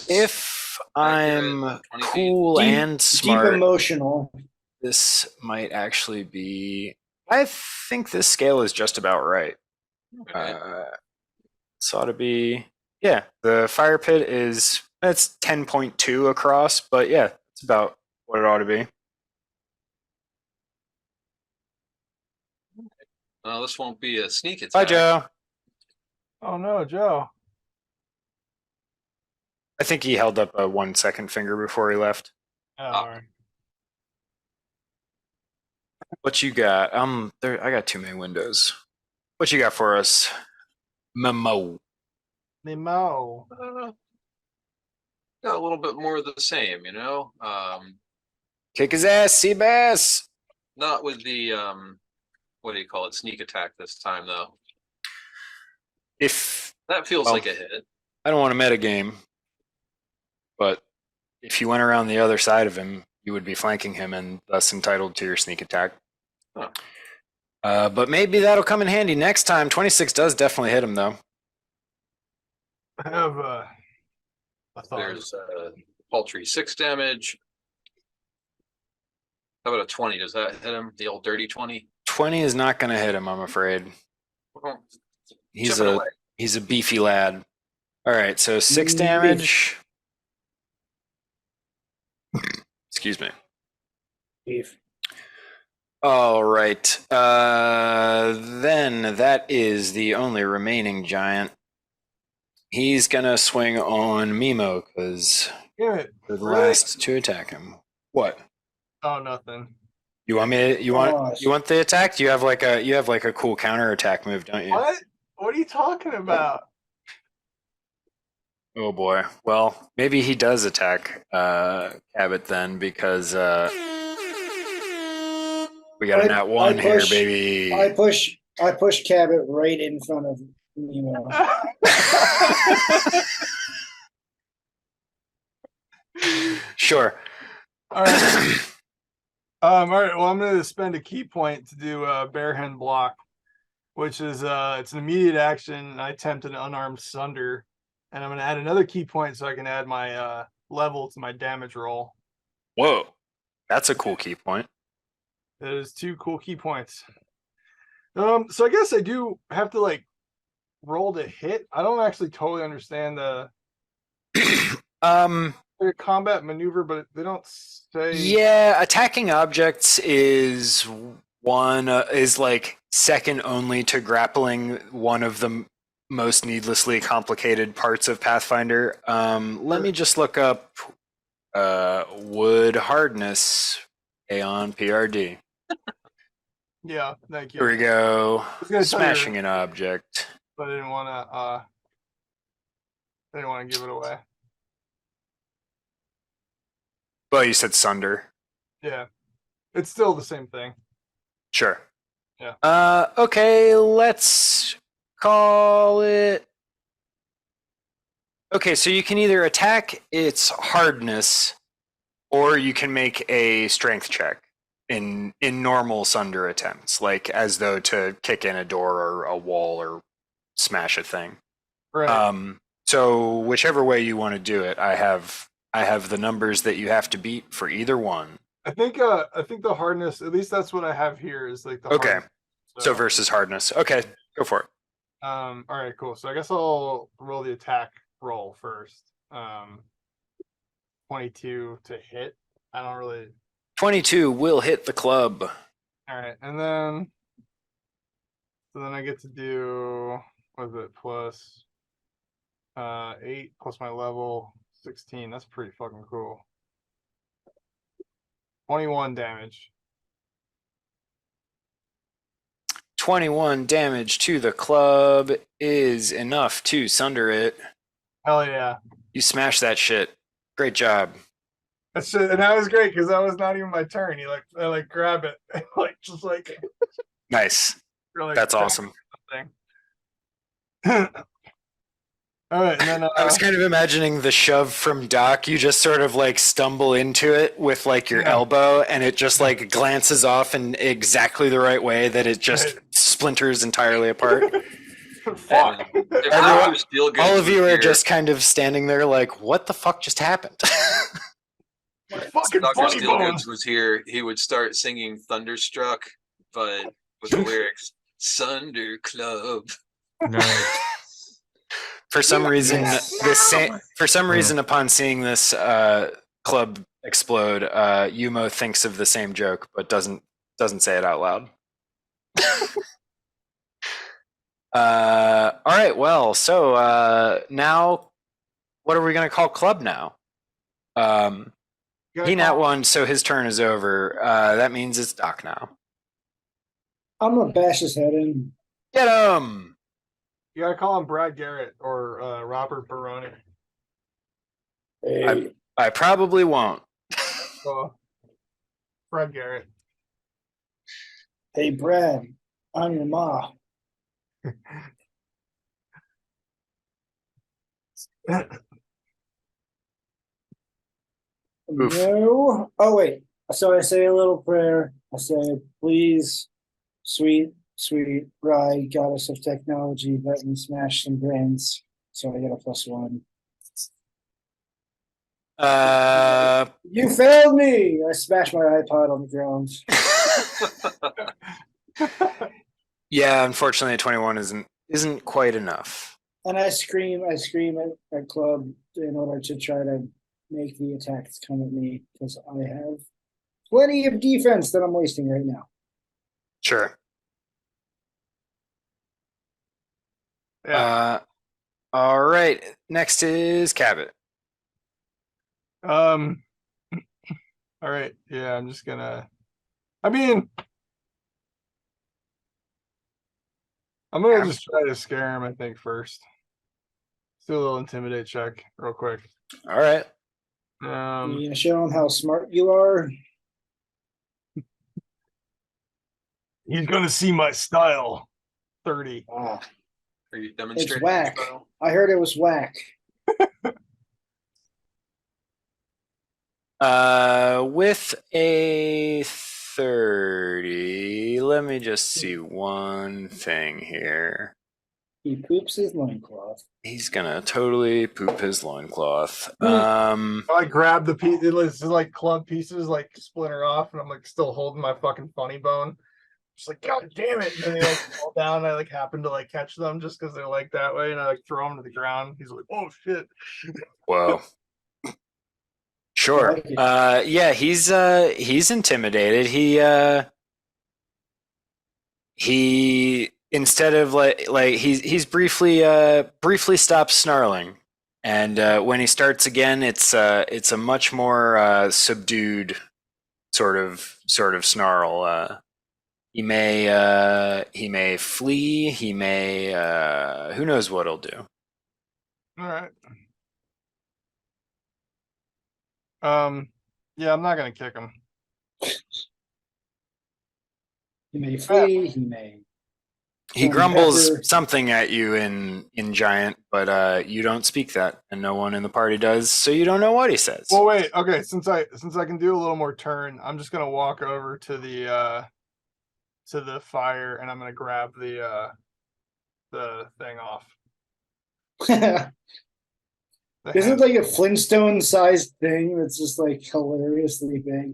If I'm cool and smart, deep emotional, this might actually be. I think this scale is just about right. Okay. This ought to be. Yeah, the fire pit that's 10.2 across, but yeah, it's about what it ought to be. This won't be a sneak attack. Bye, Joe. Oh no, Joe. I think he held up a 1 second finger before he left. Oh. What you got? I got too many windows. What you got for us, Memo? Memo. Got a little bit more of the same, you know. Kick his ass, Seabass. Not with the what do you call it? Sneak attack this time, though. If that feels like a hit. I don't want to metagame, but if you went around the other side of him, you would be flanking him and thus entitled to your sneak attack. Huh. But maybe that'll come in handy next time. 26 does definitely hit him, though. I have a thought. There's paltry 6 damage. How about a 20? Does that hit him? The old dirty 20? 20 is not going to hit him, I'm afraid. He's a beefy lad. All right, so 6 damage. Excuse me. Beef. All right. Then that is the only remaining giant. He's gonna swing on Memo because Damn it. they're the last to attack him. What? Oh, nothing. You want me? You want the attack? You have like a cool counter attack move, don't you? What? What are you talking about? Oh boy. Well, maybe he does attack Cabbot then, because we got a nat 1 here, baby. I push Cabbot right in front of Memo. Sure. All right. All right. Well, I'm going to spend a key point to do a bare hand block, which is it's an immediate action. I attempt an unarmed sunder, and I'm going to add another key point so I can add my level to my damage roll. Whoa, that's a cool key point. That is 2 cool key points. So I guess I do have to like roll to hit. I don't actually totally understand the combat maneuver, but they don't say. Yeah, attacking objects is like second only to grappling, one of the most needlessly complicated parts of Pathfinder. Let me just look up wood hardness on PRD. Yeah, thank you. Here we go. Smashing an object. But I didn't want to give it away. Well, you said sunder. Yeah. It's still the same thing. Sure. Yeah. Okay, let's call it. Okay, so you can either attack its hardness, or you can make a strength check in normal sunder attempts, like as though to kick in a door or a wall or smash a thing. Right. So whichever way you want to do it, I have the numbers that you have to beat for either one. I think the hardness, at least that's what I have here, is like the Okay. hardness, So versus hardness. Okay, go for it. All right, cool. So I guess I'll roll the attack roll first. 22 to hit. I don't really. 22 will hit the club. All right, and then I get to do, what is it, plus 8 plus my level 16. That's pretty fucking cool. 21 damage. 21 damage to the club is enough to sunder it. Hell yeah. You smash that shit. Great job. That's shit, and that was great because that was not even my turn. I grab it, just like. Nice. Really. That's awesome. All right, and then I was kind of imagining the shove from Doc. You just sort of like stumble into it with like your elbow, and it just like glances off in exactly the right way that it just splinters entirely apart. Fuck. All of you are just kind of standing there like, what the fuck just happened? Fucking Dr. funny bones. Steelgoods was here, he would start singing Thunderstruck, but with the lyrics Sunder Club. Nice. For some reason, upon seeing this club explode, Yumo thinks of the same joke but doesn't say it out loud. All right, well, so now what are we going to call club now? He nat one, so his turn is over. That means it's Doc now. I'm gonna bash his head in. Get him! You gotta call him Brad Garrett or Robert Baroni. Hey, I probably won't. Brad Garrett. hey, Brad, I'm your ma. No. Oh wait. So I say a little prayer. I say, please, sweet Rye, goddess of technology, let me smash some brains. So I get a +1. You failed me. I smashed my iPod on the ground. Yeah, unfortunately, 21 isn't quite enough. And I scream at Club in order to try to make the attacks come at me because I have plenty of defense that I'm wasting right now. Sure. Yeah. All right. Next is Cabbot. All All right. Yeah, I'm just gonna. I mean, I'm gonna just try to scare him. I think first. Let's do a little intimidate check, real quick. All right. You gonna show him how smart you are? He's gonna see my style. 30. Ah, Are you it's demonstrating? whack. your style? I heard it was whack. With a 30, let me just see one thing here. He poops his loincloth. He's gonna totally poop his loincloth. I grab the piece. It's like club pieces, like splinter off, and I'm like still holding my fucking funny bone. Just like, God damn it! And then they like fall down. And I like happen to like catch them just because they're like that way, and I like throw them to the ground. He's like, oh shit. Whoa. Sure. I like Yeah, he's intimidated. He instead of like he's briefly stops snarling, and when he starts again, it's a much more subdued sort of snarl. He may flee. He may who knows what he'll do. All right. Yeah, I'm not gonna kick him. He may flee. He may. He Pepper. grumbles something at you in giant, but you don't speak that, and no one in the party does, so you don't know what he says. Well, wait. Okay, since I can do a little more turn, I'm just gonna walk over to the fire, and I'm gonna grab the thing off. The Isn't hand- it like a Flintstone-sized thing that's just like hilariously big?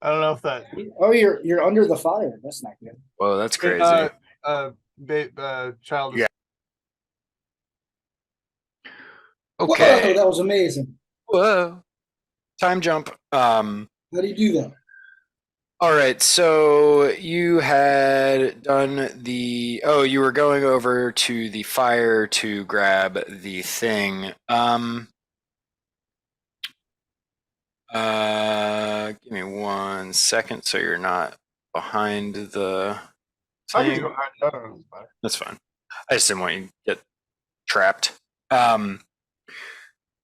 I don't know if that. Oh, you're under the fire. That's not good. Whoa, that's crazy. Child. Yeah. Whoa, Okay. that was amazing. Whoa. Time jump. How do you do that? All right, so you had done you were going over to the fire to grab the thing. Give me 1 second so you're not behind the I can thing. go behind. No, no, it's fine. That's fine. I just didn't want you to get trapped.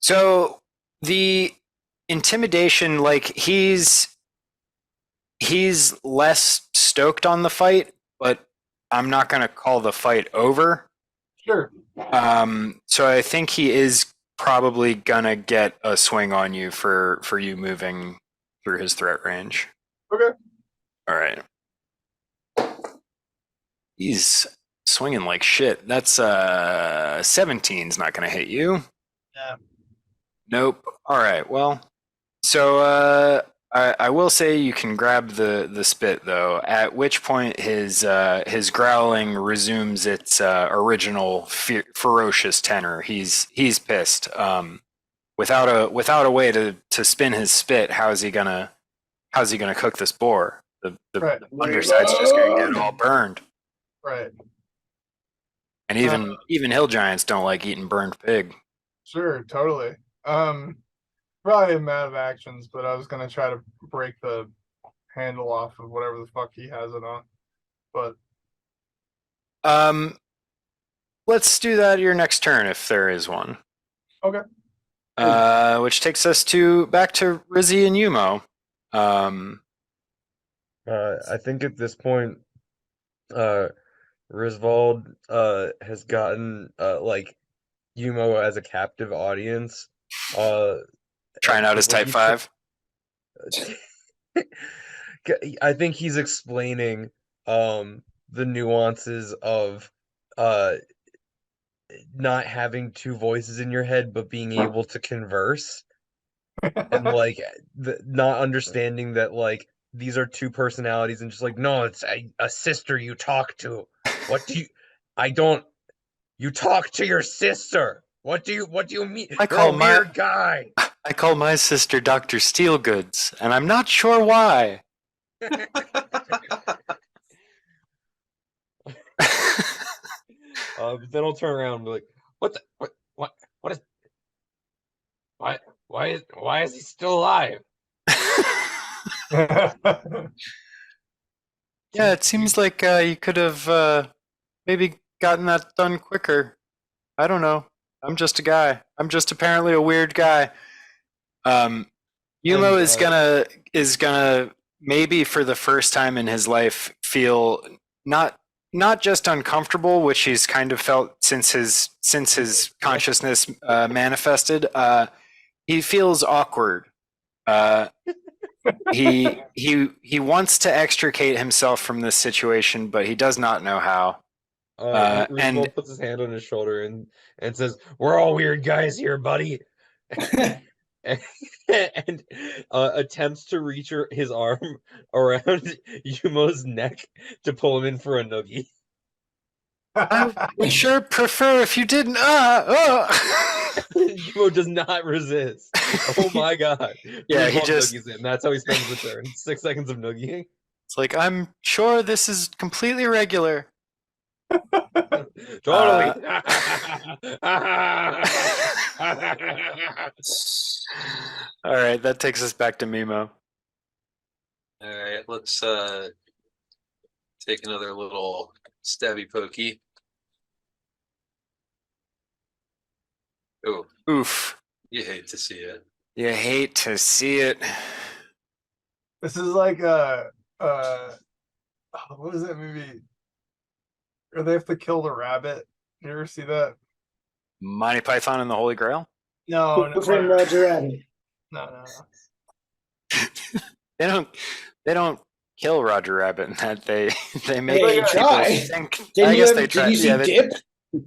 So the intimidation, like he's less stoked on the fight, but I'm not going to call the fight over. Sure. So I think he is probably gonna get a swing on you for you moving through his threat range. Okay. All right. He's swinging like shit. That's 17's not gonna hit you. Yeah. Nope. All right. Well, so I will say you can grab the spit though. At which point his growling resumes its original ferocious tenor. He's pissed. Without a way to spin his spit, how's he gonna cook this boar? The Right. underside's just gonna get all burned. Right. And even hill giants don't like eating burned pig. Sure. Totally. Probably a mad of actions, but I was gonna try to break the handle off of whatever the fuck he has it on. But Let's do that your next turn if there is one. okay. Which takes us back to Rizzy and Yumo. I think at this point, Rizvald has gotten like Yumo as a captive audience. Trying out his type 5. I think he's explaining the nuances of not having two voices in your head but being able to converse, and like not understanding that like these are two personalities, and just like, no, it's a sister you talk to. What do you I don't You talk to your sister. What do you mean? I You're call a my- weird guy. I call my sister Dr. Steelgoods, and I'm not sure why. But then I'll turn around and be like, what Why is he still alive? Yeah, it seems like you could have maybe gotten that done quicker. I don't know. I'm just a guy. I'm just apparently a weird guy. Yumo And, is gonna maybe for the first time in his life feel not just uncomfortable, which he's kind of felt since his consciousness manifested. He feels awkward. Uh, he wants to extricate himself from this situation, but he does not know how. And Rizvald puts his hand on his shoulder and says, "We're all weird guys here, buddy." and attempts to reach his arm around Yumo's neck to pull him in for a noogie. I would sure prefer if you didn't. Yumo does not resist. Oh my god! Yeah, he Rizvald just- noogies it, and that's how he spends the turn. 6 seconds of noogieing. It's like, I'm sure this is completely regular. Totally. All right, that takes us back to Memo. All right, let's take another little stabby pokey. Oh, Oof. you hate to see it. You hate to see it. This is like what is that movie? Or they have to kill the rabbit. You ever see that? Monty Python and the Holy Grail? No, Who framed Roger Rabbit? no. They don't kill Roger Rabbit in that they make They people try. think. Did I you guess ever, they try. did you see Yeah, Dip?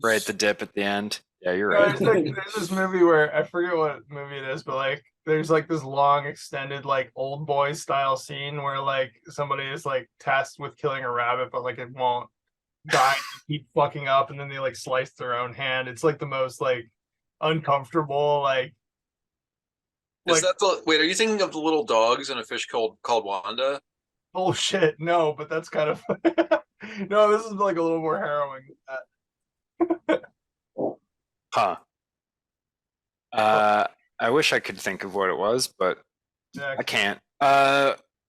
right, the dip at the end. Yeah, you're No, right. there's this movie where I forget what movie it is, but like there's like this long extended like old boy style scene where like somebody is like tasked with killing a rabbit, but like it won't die and keep fucking up, and then they like slice their own hand. It's like the most like uncomfortable Is that the wait? Are you thinking of the little dogs in a fish called Wanda? bullshit. No, but that's kind of no, this is like a little more harrowing than that. Huh. I wish I could think of what it was, but Yeah, I can't.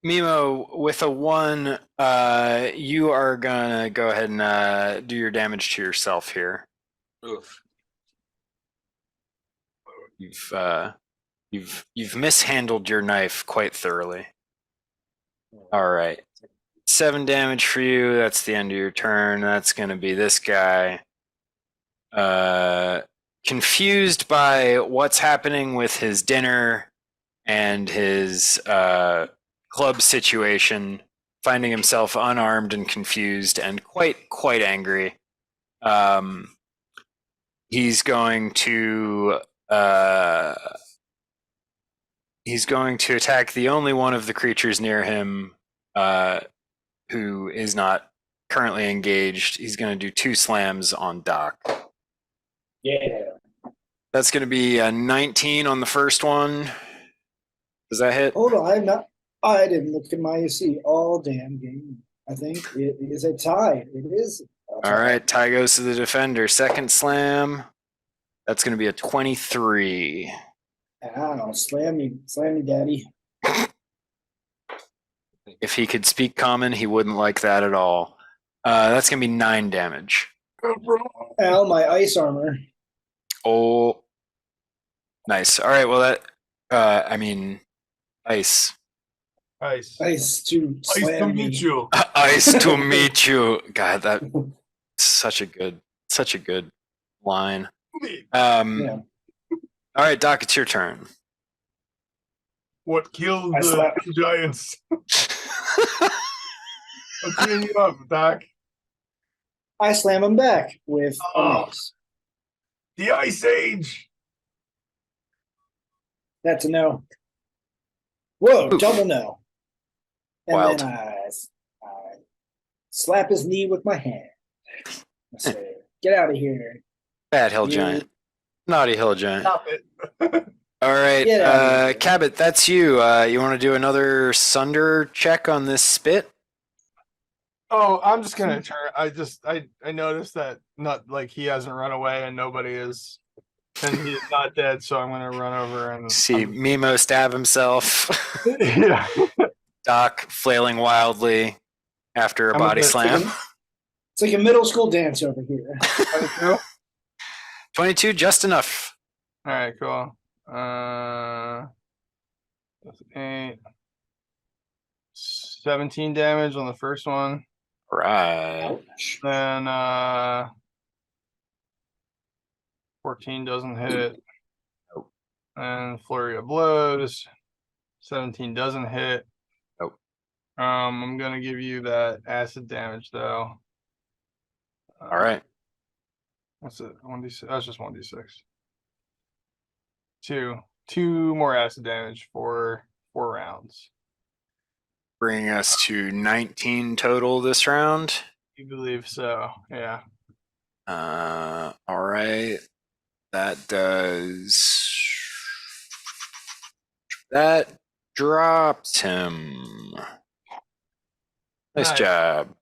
Mimo, with a 1, you are gonna go ahead and do your damage to yourself here. Oof. You've mishandled your knife quite thoroughly. All right, 7 damage for you. That's the end of your turn. That's gonna be this guy. Confused by what's happening with his dinner and his club situation, finding himself unarmed and confused and quite angry. He's going to attack the only one of the creatures near him who is not currently engaged. He's going to do 2 slams on Doc. Yeah. That's going to be a 19 on the first one. Does that hit? Hold on, I didn't look at my AC all damn game. I think it is a tie. It is. All right, tie goes to the defender. Second slam. That's going to be a 23. Ow, slam me, daddy. If he could speak common, he wouldn't like that at all. That's going to be 9 damage. Ow, my ice armor. Oh, nice. All right, well, that, ice. Ice to to slam me. meet you. Ice to meet you. God, that's such a good line. Yeah. All right, Doc, it's your turn. What killed I the slapped- giants? I'm teeing you up, Doc. I slam him back with a Oh. mace. The Ice Age. That's a no. Whoa, Oof. double no. And Wild. then I slap his knee with my hand. I say, get out of here. Bad hill You- giant. Naughty hill giant. Stop it. All right, Get out of here. Cabbot, that's you. You want to do another Sunder check on this spit? Oh, I'm just gonna turn. I noticed that not like he hasn't run away and nobody is and he is not dead, so I'm gonna run over and See Memo stab himself. yeah. Doc flailing wildly after a I'm body gonna- slam. It's like a middle school dance over here. 22? All 22, just enough. right, cool. That's 8. 17 damage on the first one. Right. Ouch. Then 14 doesn't hit. Nope. And flurry of blows. 17 doesn't hit. Nope. I'm gonna give you that acid damage though. All right. What's it? 1d6. That's just 1d6. Two more acid damage for 4 rounds. Bringing us to 19 total this round. You believe so? Yeah. All right. That does. That drops him. Nice Nice. job.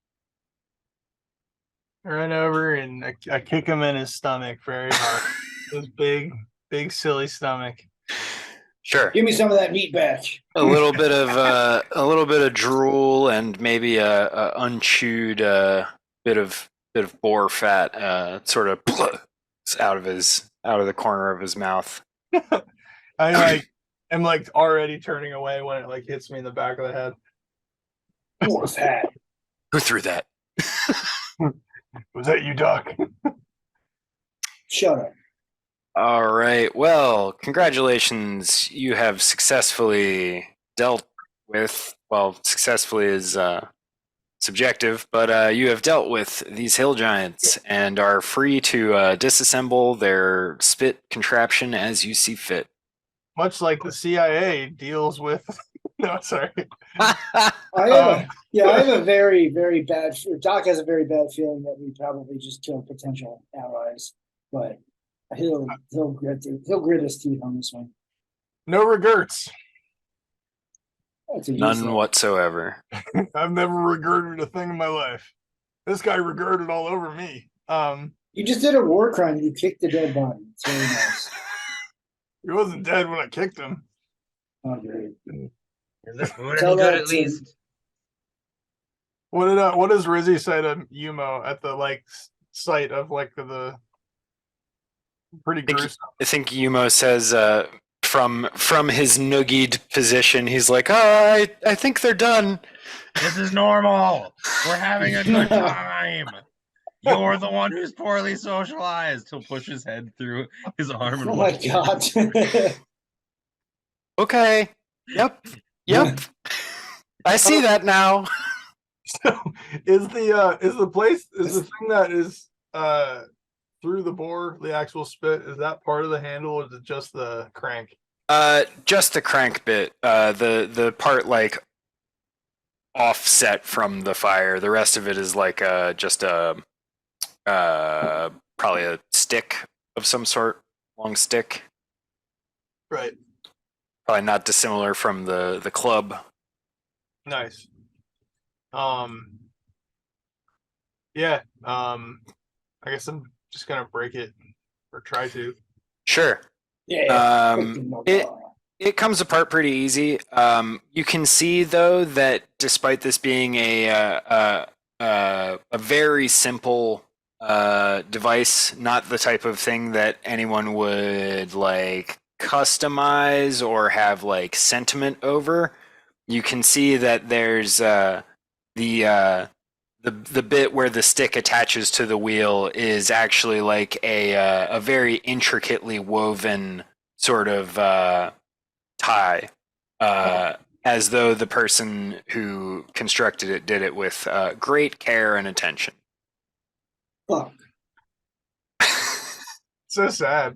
I run over and I kick him in his stomach very hard. His big silly stomach. Sure. Give me some of that meat back. A little bit of drool and maybe a unchewed bit of boar fat sort of out of the corner of his mouth. I am already turning away when it hits me in the back of the head. More fat. Who threw that? Was that you, Doc? Shut up. All right. Well, congratulations. You have successfully dealt with, well, successfully is subjective, but you have dealt with these hill giants and are free to disassemble their spit contraption as you see fit. Much like the CIA deals with. No, sorry. I have a very, very bad. Doc has a very bad feeling that we probably just killed potential allies, but he'll grit his teeth on this one. No regrets. That's a None useless- whatsoever. I've never regretted a thing in my life. This guy regretted all over me. You just did a war crime. You kicked the dead body. It's very nice. He wasn't dead when I kicked him. Oh, great. Is there food Tell any good that at to- least? What does Rizzy say to Yumo at the site of the pretty gruesome? I think Yumo says from his noogied position, he's like, "Oh, I think they're done." This is normal. We're having a good time. You're the one who's poorly socialized. He'll push his head through his arm and Oh my walk. god. Okay. Yep. I see that now. So is the thing that is through the bore, the actual spit, is that part of the handle or is it just the crank? Just the crank bit. The part offset from the fire. The rest of it is just a probably a stick of some sort, long stick. Right. Probably not dissimilar from the club. Nice. Yeah. I guess I'm just gonna break it or try to. Sure. Yeah. It comes apart pretty easy. You can see though that despite this being a very simple device, not the type of thing that anyone would customize or have sentiment over, you can see that there's the bit where the stick attaches to the wheel is actually a very intricately woven sort of tie, as though the person who constructed it did it with great care and attention. Fuck. So sad.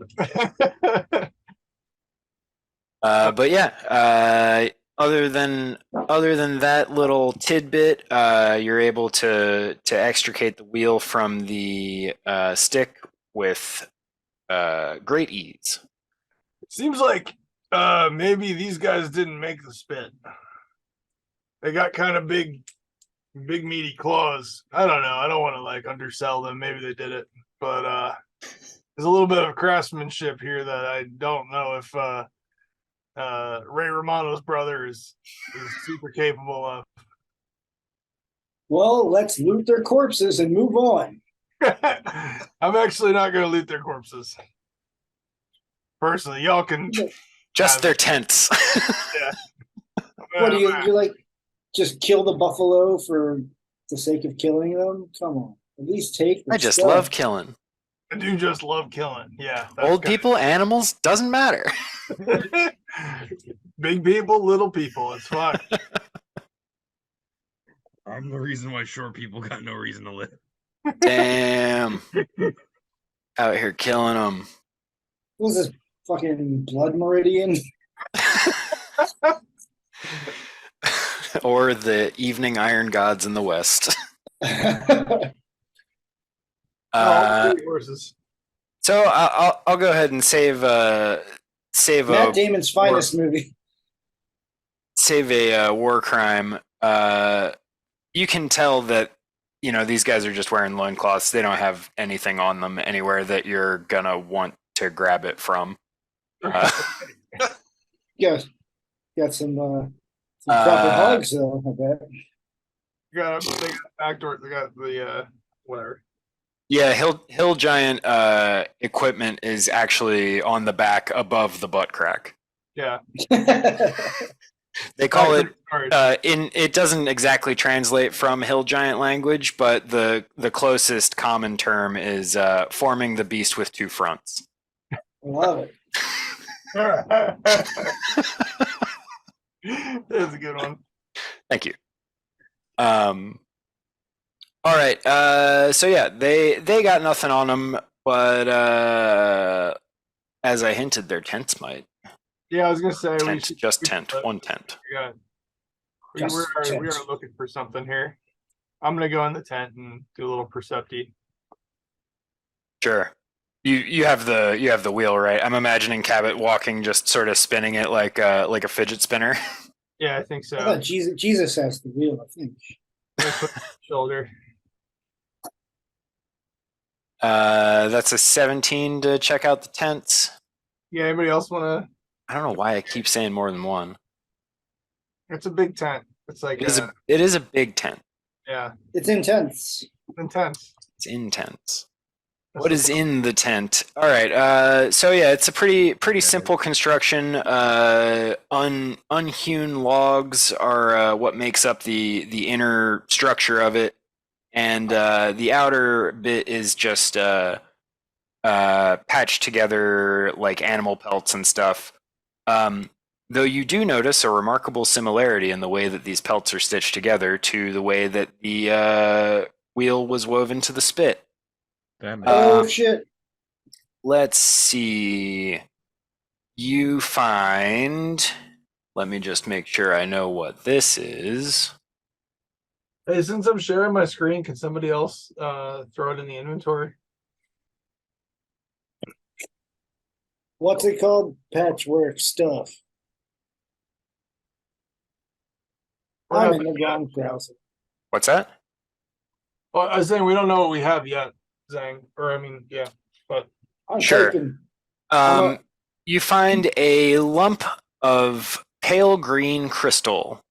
But yeah, other than that little tidbit, you're able to extricate the wheel from the stick with great ease. It seems like maybe these guys didn't make the spit. They got kind of big meaty claws. I don't know. I don't want to undersell them. Maybe they did it, but there's a little bit of craftsmanship here that I don't know if Ray Romano's brother is super capable of. Well, let's loot their corpses and move on. I'm actually not going to loot their corpses. Personally, y'all can. Just their tents. Yeah. What do you like? Just kill the buffalo for the sake of killing them? Come on, at least take. I just stuff. love killing. I do just love killing. Yeah. that's Old kinda- people, animals, doesn't matter. Big people, little people. It's fine. I'm the reason why short people got no reason to live. Damn. Out here killing them. What was this fucking blood meridian? Or the evening iron gods in the west. Horses. So I'll go ahead and save Matt Damon's finest movie. Save a war crime. You can tell that these guys are just wearing loincloths. They don't have anything on them anywhere that you're gonna want to grab it from. Got some proper hogs though. I bet. They got backdoor. They got the whatever. Yeah, hill giant equipment is actually on the back above the butt crack. Yeah. They call it it doesn't exactly translate from hill giant language, but the closest common term is forming the beast with two fronts. I love it. That's a good one. Thank you. All right. So yeah, they got nothing on them, but as I hinted, their tents might. Yeah, I was gonna say one tent. Yeah, we Just are tent. looking for something here. I'm gonna go in the tent and do a little percepti. Sure. You have the wheel, right? I'm imagining Cabbot walking, just sort of spinning it like a fidget spinner. Yeah, I think so. I thought Jesus has the wheel. I think. Shoulder. That's a 17 to check out the tents. Yeah, anybody else wanna? I don't know why I keep saying more than one. It's a big tent. It's like It is a big tent. yeah, It's intense. intense. It's intense. What is in the tent? All right. So yeah, it's a pretty simple construction. Unhewn logs are what makes up the inner structure of it, and the outer bit is just patched together like animal pelts and stuff. Though you do notice a remarkable similarity in the way that these pelts are stitched together to the way that the wheel was woven to the spit. Damn it. Oh shit! Let's see. You find. Let me just make sure I know what this is. Hey, since I'm sharing my screen, can somebody else throw it in the inventory? What's it called? Patchwork stuff. I'm in the wrong browser. What's that? Well, I was saying we don't know what we have yet, Zhang. Or I mean, yeah, but I'm Sure. typing. You find a lump of pale green crystal.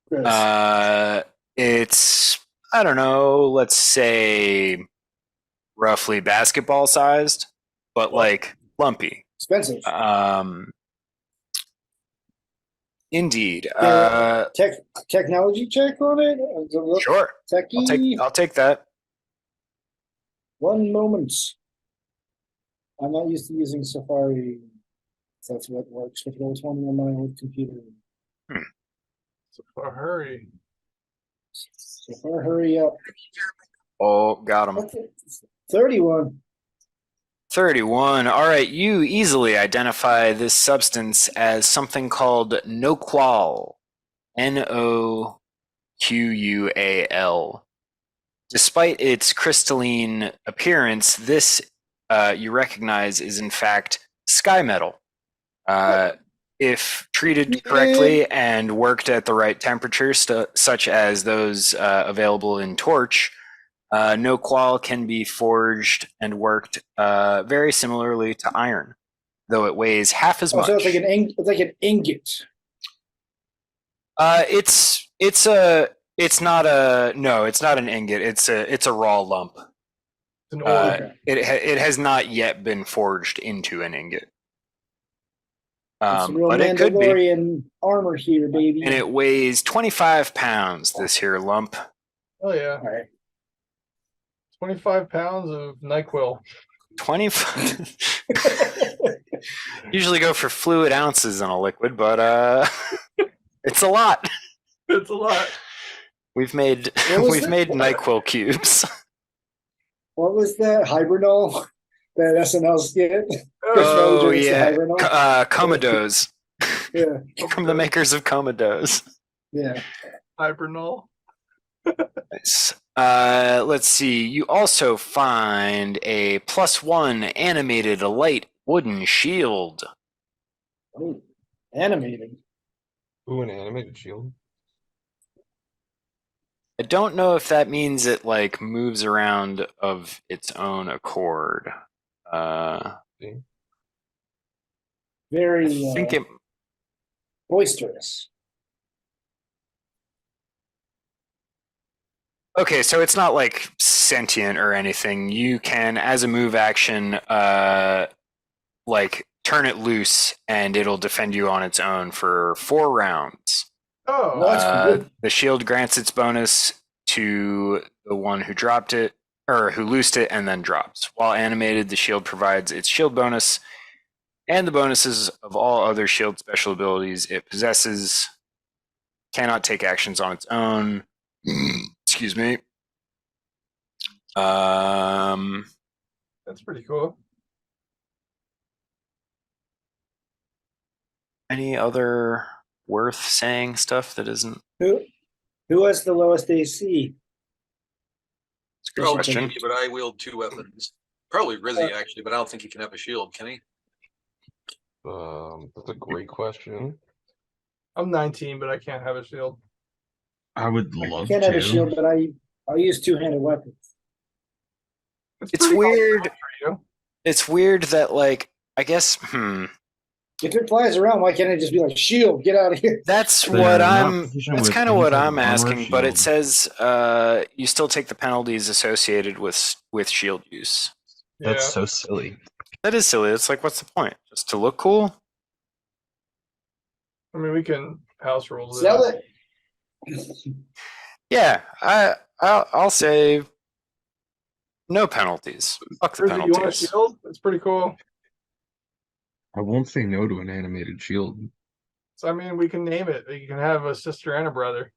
Chris. It's, I don't know, let's say roughly basketball sized, but like lumpy. Expensive. Indeed. Technology check on it? Sure. Techie? I'll take that. One moment. I'm not used to using Safari. That's what works with Roll20 on my old computer. so hurry. Safari, hurry up. Oh, got him. 31. 31. All right, you easily identify this substance as something called noqual. Noqual. Despite its crystalline appearance, this you recognize is in fact sky metal. If treated correctly and worked at the right temperature, such as those available in Torch, No qual can be forged and worked very similarly to iron, though it weighs half as Oh, much. so it's like an ingot. It's not an ingot. It's a raw lump. It's an ore. Okay. It has not yet been forged into an ingot. It's real But it could be. Mandalorian armor here, baby. And it weighs 25 pounds, this here lump. Oh yeah, All right. 25 pounds of NyQuil. 25. Usually go for fluid ounces in a liquid, but it's a lot. It's a lot. We've made was it? NyQuil cubes. What was that? Hibernal? That SNL skit? Oh Drinks the yeah, Hibernal? Commodores. Yeah. From the makers of Commodores. Yeah. Hibernal. Nice. Let's see. You also find a +1 animated light wooden shield. Oh, animated. Ooh, an animated shield. I don't know if that means it like moves around of its own accord. Very I think it. boisterous. Okay, so it's not like sentient or anything. You can, as a move action, like turn it loose, and it'll defend you on its own for 4 rounds. Oh, That's good. The shield grants its bonus to the one who dropped it, or who loosed it and then drops. While animated, the shield provides its shield bonus and the bonuses of all other shield special abilities it possesses. Cannot take actions on its own. Excuse me. that's pretty cool. Any other worth saying stuff that isn't? Who has the lowest AC? It's a good Probably question. me, but I wield 2 weapons. Probably Rizzy actually, but I don't think he can have a shield, can he? That's a great question. I'm 19, but I can't have a shield. I would I love can't to. have a shield, but I use two-handed weapons. It's pretty weird. awesome for you. It's weird that like I guess If it flies around, why can't I just be like, shield, get out of here? that's They're what not I'm. proficient That's with kind of any what type of I'm armor or asking. But it shield. says you still take the penalties associated with shield use. That's Yeah. so silly. That is silly. It's like, what's the point? Just to look cool? I mean, we can house rules it. Sell it. Yeah, I'll say no penalties. Fuck the Rizzy, you want a penalties. shield? It's pretty cool. I won't say no to an animated shield. So I mean, we can name it. You can have a sister and a brother.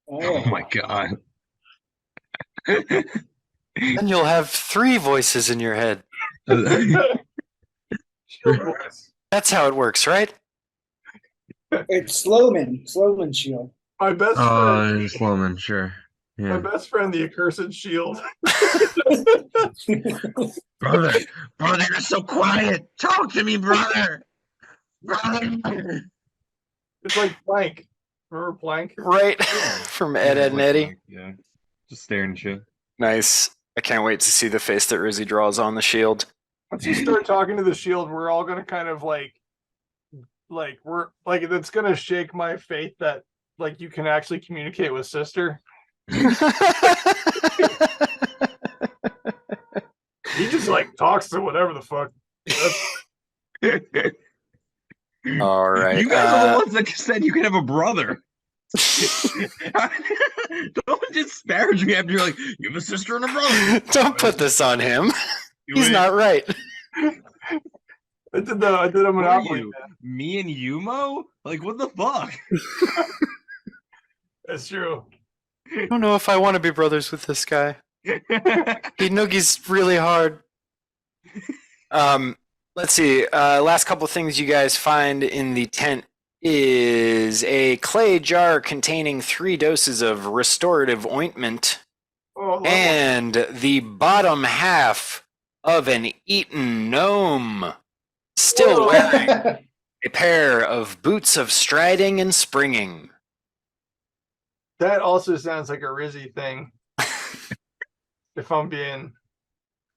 Oh my god. Then you'll have 3 voices in your head. Shield boys. That's how it works, right? It's Slowman shield. My best friend. Sloman, sure. My Yeah. best friend, the accursed shield. Brother, you're so quiet. Talk to me, brother. Brother. It's like Plank. Remember Plank? Right. From Ed, and Eddie. Yeah. Just staring at you. Nice. I can't wait to see the face that Rizzy draws on the shield. Once you start talking to the shield, we're all gonna kind of like we're like it's gonna shake my faith that like you can actually communicate with sister. He just like talks to whatever the fuck. All right. You guys are the ones that said you can have a brother. Don't disparage me after you're like, you have a sister and a brother. Don't put this on him. He's not right. I did a What are Monopoly. you? Me and Yumo? Like, what the fuck? That's true. I don't know if I want to be brothers with this guy. He noogies really hard. Let's see. Last couple of things you guys find in the tent is a clay jar containing 3 doses of restorative ointment Oh, and the bottom half of an eaten gnome, still Whoa. wearing a pair of boots of striding and springing. that also sounds like a Rizzy thing. If I'm being,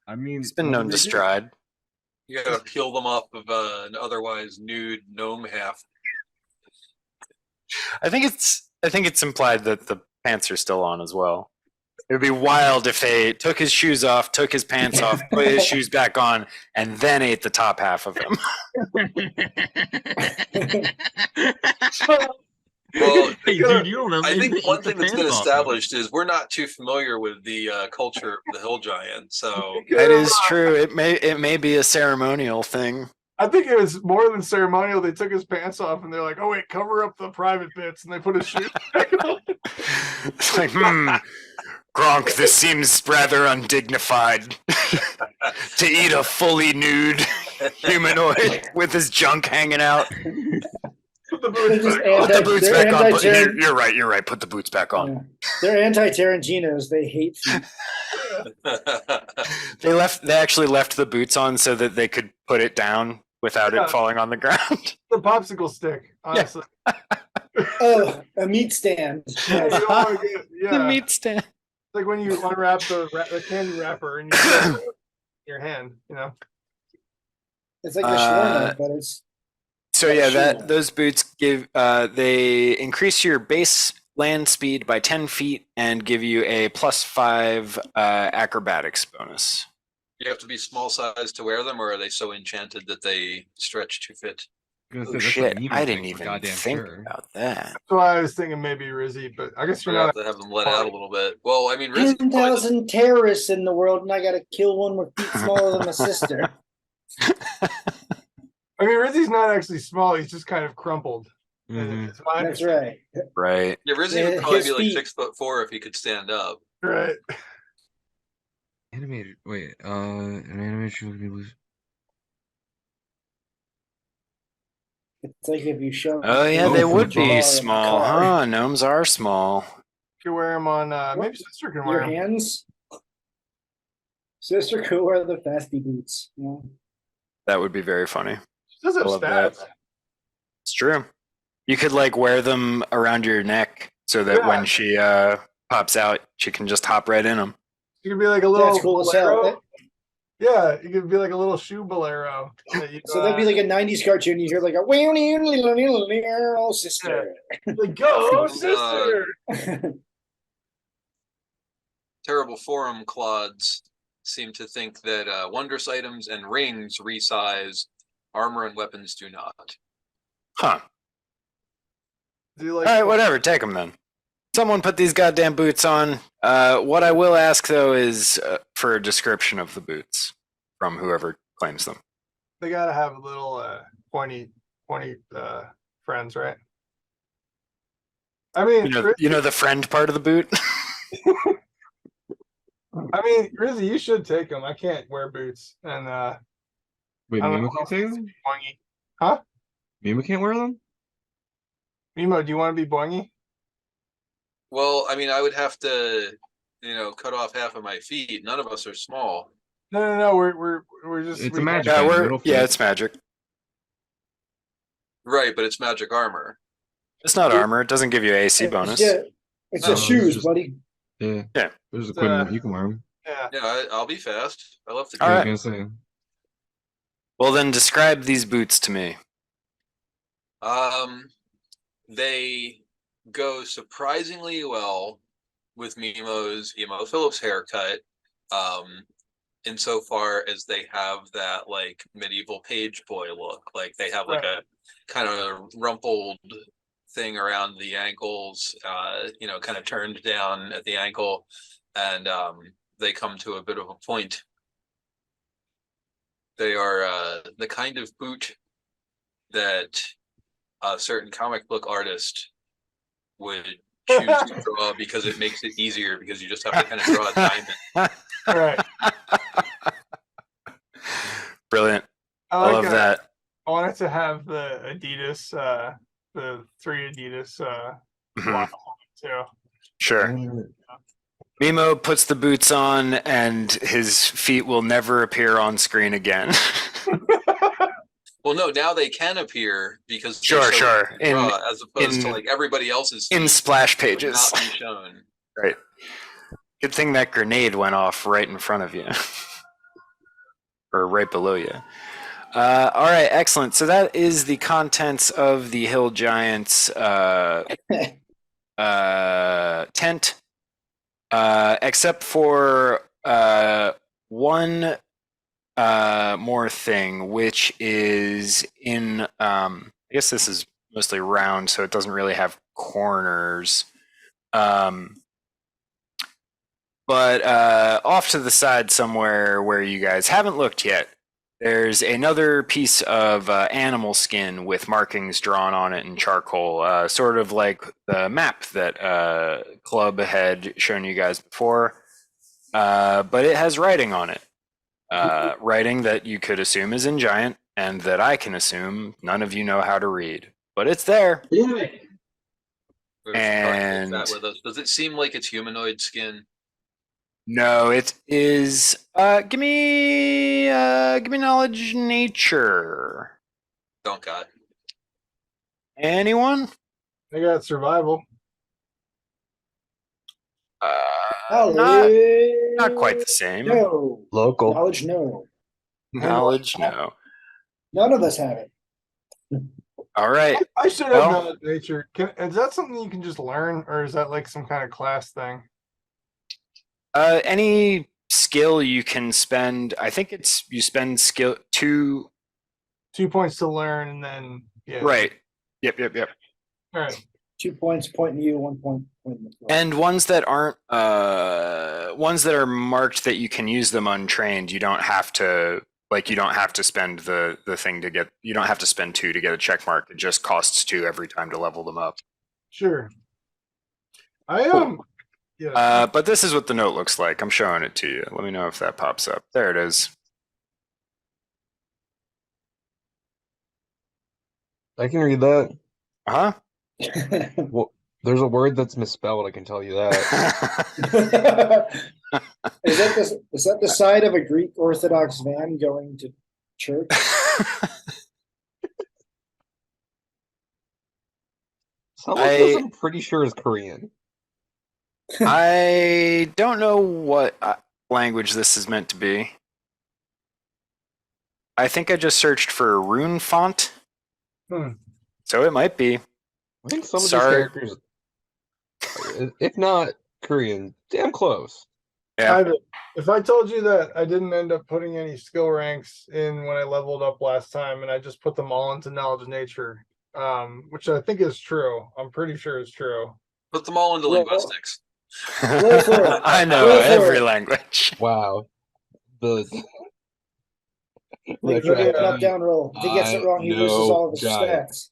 I mean, It's been known to stride. You gotta peel them off of an otherwise nude gnome half. I think it's implied that the pants are still on as well. It would be wild if they took his shoes off, took his pants off, put his shoes back on, and then ate the top half of him. Well, Hey, dude, you don't know. I maybe think they one ate the thing that's been pants off him. established is we're not too familiar with the culture of the hill giant. So That is true. It may be a ceremonial thing. I think it was more than ceremonial. They took his pants off and they're like, "Oh wait, cover up the private bits," and they put his shoes back on. It's like, Gronk, this seems rather undignified to eat a fully nude humanoid with his junk hanging out. Put the boots Just back on. Put the boots they're back on. anti-Taran- You're right. Put the boots back on. Yeah. They're anti-Tarantinos. They hate feet. They actually left the boots on so that they could put it down without Yeah. it falling on the ground. The popsicle stick, honestly. Oh, a meat stand. Yeah, you don't wanna get- The yeah. meat stand. It's like when you unwrap the candy wrapper and you put it in your hand, you know. It's like a shawarma, but it's So yeah, Sure. those boots give they increase your base land speed by 10 feet and give you a +5 acrobatics bonus. you have to be small size to wear them, or are they so enchanted that they stretch to fit? Oh shit! I didn't even think about that. That's why I was thinking maybe Rizzy, but I guess You you're have not. to have them let out a little bit. Well, I mean, Rizzy's probably 10,000 terrorists in the world, and I gotta kill one with feet smaller than my sister. I mean, Rizzy's not actually small. He's just kind of crumpled. Mhm. It's my That's right. Right. Yeah, Rizzy Yeah, would probably his be like feet- 6'4" if he could stand up. right. Animated. Wait. An animation would be loose. It's like if you show. Oh yeah, Oh, they for would the car. be small, huh? Gnomes are small. You can wear them on. Maybe sister can wear Your them. hands. Sister could wear the fasty boots. Yeah. That would be very funny. She does have I love that. stats. It's true. You could like wear them around your neck so that Yeah. when she pops out, she can just hop right in them. You could be like a little. That's cool as hell. bolero. Yeah, you could be like a little shoe bolero. That you, So that'd be like a '90s cartoon. You hear like a oh sister. like, go, Uh, sister. Terrible forum clods seem to think that wondrous items and rings resize, armor and weapons do not. Huh. Do you like? All right, whatever. Take them then. Someone put these goddamn boots on. What I will ask though is for a description of the boots from whoever claims them. They gotta have a little pointy friends, right? I mean, You know the friend part of the boot. Rizzy, you should take them. I can't wear boots, and Wait, I don't Mimo know. can't say them? Boingy. Huh? Mimo can't wear them? Memo, do you want to be boingy? Well, I mean, I would have to, cut off half of my feet. None of us are small. No. We're just. It's a we- magic Yeah, item, it'll fit. it's magic. Right, but it's magic armor. It's not armor. It doesn't give you AC bonus. Yeah, it's No, just it's shoes, just- buddy. Yeah. Yeah. There's equipment. You can wear them. Yeah. Yeah, I'll be fast. I love to. All I right. was gonna say. Well, then describe these boots to me. They go surprisingly well with Memo's Emo Phillips haircut. Insofar as they have that like medieval page boy look, like they have like a kind of rumpled thing around the ankles, kind of turned down at the ankle, and they come to a bit of a point. They are the kind of boot that a certain comic book artist would choose to draw because it makes it easier because you just have to kind of draw a diamond. All right. Brilliant. I I like love that. I wanted to have the Adidas, the 3 Adidas Mhm. logo too. Sure. Memo puts the boots on, and his feet will never appear on screen again. Well, no, now they can appear because they're Sure, so sure. easy to draw, as opposed to in- like everybody else's in feet splash would pages. not be shown. Right. Good thing that grenade went off right in front of you. Or right below you. All right, excellent. So that is the contents of the Hill Giants tent, except for one more thing, which is in, I guess this is mostly round, so it doesn't really have corners. But off to the side somewhere where you guys haven't looked yet, there's another piece of animal skin with markings drawn on it in charcoal, sort of like the map that Club had shown you guys before. But it has writing on it. Writing that you could assume is in Giant, and that I can assume none of you know how to read. But it's there. And does it seem like it's humanoid skin? No, it is. Give me knowledge nature. Don't God. Anyone? I got survival. Not quite the same. No. Local. Knowledge, no. Knowledge, no. None of us have it. All right. I should have Well- knowledge nature. Is that something you can just learn, or is that like some kind of class thing? Any skill you can spend. I think it's you spend skill 2. 2 points to learn, and then yeah. Right. Yep. All right. 2 points pointing to you, 1 point pointing to the floor. And ones that aren't, ones that are marked that you can use them untrained, you don't have to. Like, you don't have to spend the thing to get, you don't have to spend 2 to get a check mark. It just costs 2 every time to level them up. Sure. I am. Yeah. But this is what the note looks like. I'm showing it to you. Let me know if that pops up. There it is. I can read that. Uh-huh. Well, there's a word that's misspelled. I can tell you that. Is that the side of a Greek Orthodox van going to church? Someone says I'm pretty sure is Korean. I don't know what language this is meant to be. I think I just searched for rune font. So it might be. I think some of Sorry. these characters, if not Korean, damn close. Yeah. If I told you that I didn't end up putting any skill ranks in when I leveled up last time, and I just put them all into knowledge of nature, which I think is true. I'm pretty sure is true. Put them all into Well, linguistics. Go for it. I know Go for every it. language. Wow. The Like, look at an up down roll. If he gets it wrong, he loses all of his Giant. stats.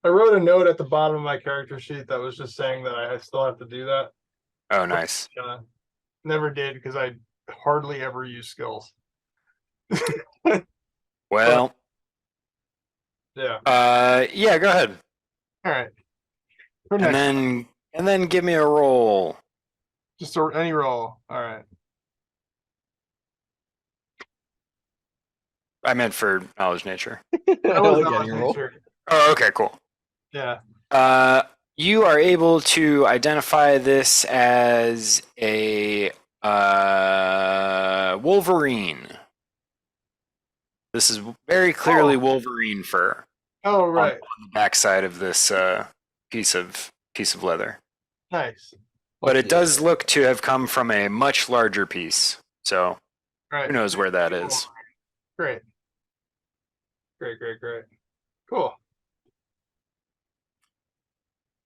I wrote a note at the bottom of my character sheet that was just saying that I still have to do that. Oh, nice. Never did because I hardly ever use skills. Well, Yeah. yeah, go ahead. All right. For next, And then give me a roll. just any roll. All right. I meant for knowledge nature. That I was like knowledge any roll. nature. Oh, okay, cool. Yeah. You are able to identify this as a Wolverine. This is very clearly Wolverine fur Oh, on right. the backside of this piece of leather. Nice. But it does look to have come from a much larger piece. So Right. who knows where that is? Great. Cool.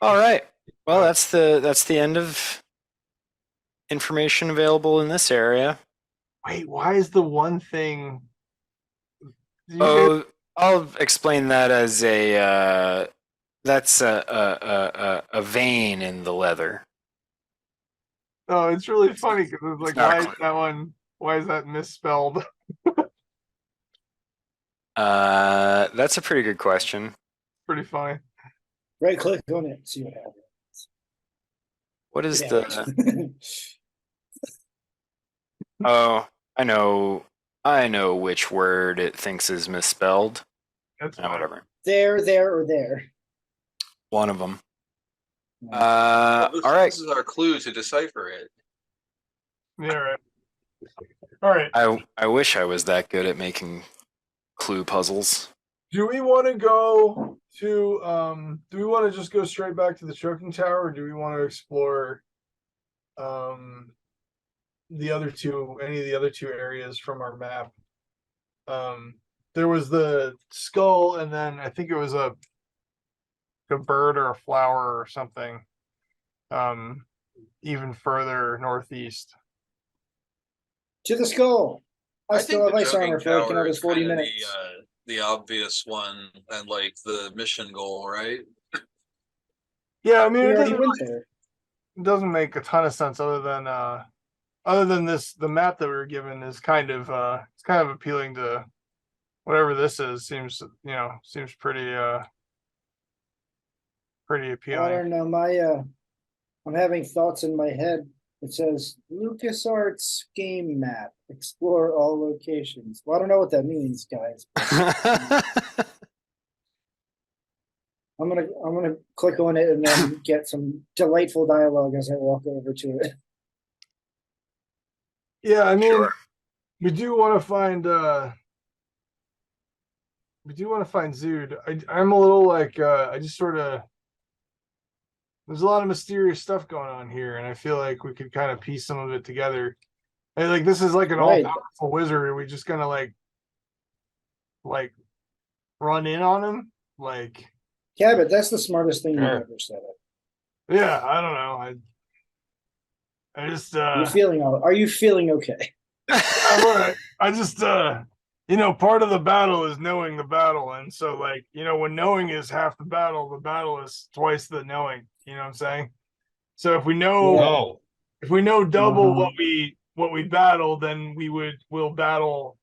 All right. Well, that's the end of information available in this area. Wait, why is the one thing? Oh, I'll explain that as a that's a vein in the leather. Oh, it's really funny because it's like, not why is clear. that one? Why is that misspelled? That's a pretty good question. Pretty funny. Right click on it, see what happens. What is Yeah. the? Oh, I know which word it thinks is misspelled. That's No, fine. whatever. there, or there. One of them. Well, All right. This is our clue to decipher it. Yeah, right. All right. I wish I was that good at making clue puzzles. Do we want to go to do we want to just go straight back to the choking tower, or do we want to explore any of the other two areas from our map? There was the skull, and then I think it was a bird or a flower or something. Even further northeast. To the skull. I think still have the ice jogging armor for like tower another is 40 kinda minutes. the obvious one and like the mission goal, right? Yeah, I mean We it already doesn't went there. make a ton of sense other than this. The map that we were given is kind of it's kind of appealing to whatever this is. Seems pretty I appealing. don't know. I'm having thoughts in my head. It says LucasArts game map. Explore all locations. Well, I don't know what that means, guys. I'm gonna click on it and then get some delightful dialogue as I walk over to it. Yeah, I mean Sure. we do want to find Zood. I'm a little like I just sort of there's a lot of mysterious stuff going on here, and I feel like we could kind of piece some of it together. And like this is like an Right. all-powerful wizard. Are we just gonna like run in on him? Like, Cabbot, that's the smartest thing Sure. you've ever said. yeah, I don't know. I just Are you feeling okay? I'm all right. I just part of the battle is knowing the battle, and so like when knowing is half the battle is twice the knowing. You know what I'm saying? So if we know No. double Uh-huh. what we battle, then we'll battle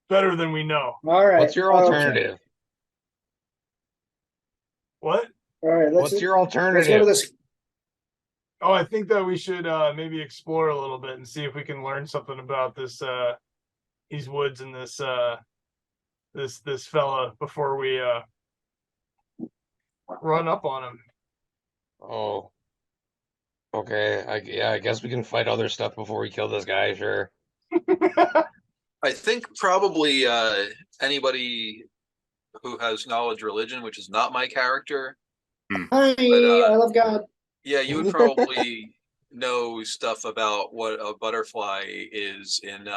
better than we know. All right. What's your Okay. alternative? What? All right. What's your Let's go to alternative? this. Oh, I think that we should maybe explore a little bit and see if we can learn something about these woods and this fella before we run up on him. Oh. Okay. I guess we can fight other stuff before we kill this guy, sure. I think probably anybody who has knowledge religion, which is not my character, Hi, I love God. yeah, you would probably know stuff about what a butterfly is in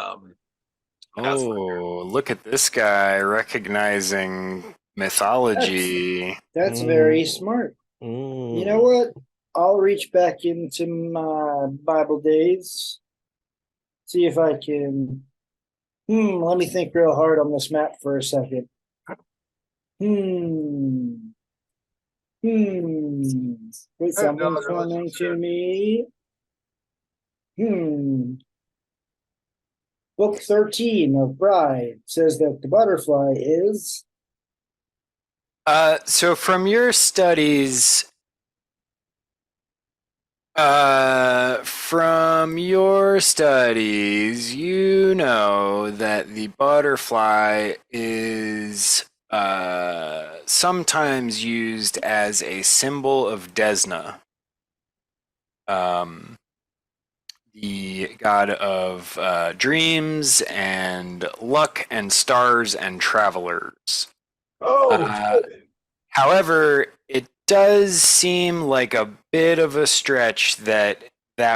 Oh, look at this guy recognizing mythology. That's very Mm. smart. You Mm. know what? I'll reach back into my Bible days. See if I can. Let me think real hard on this map for a second. Wait, someone's coming to me. Book 13 of Bride says that the butterfly is. So from your studies, you know that the butterfly is sometimes used as a symbol of Desna, the god of dreams and luck and stars and travelers. However, it does seem like a bit of a stretch that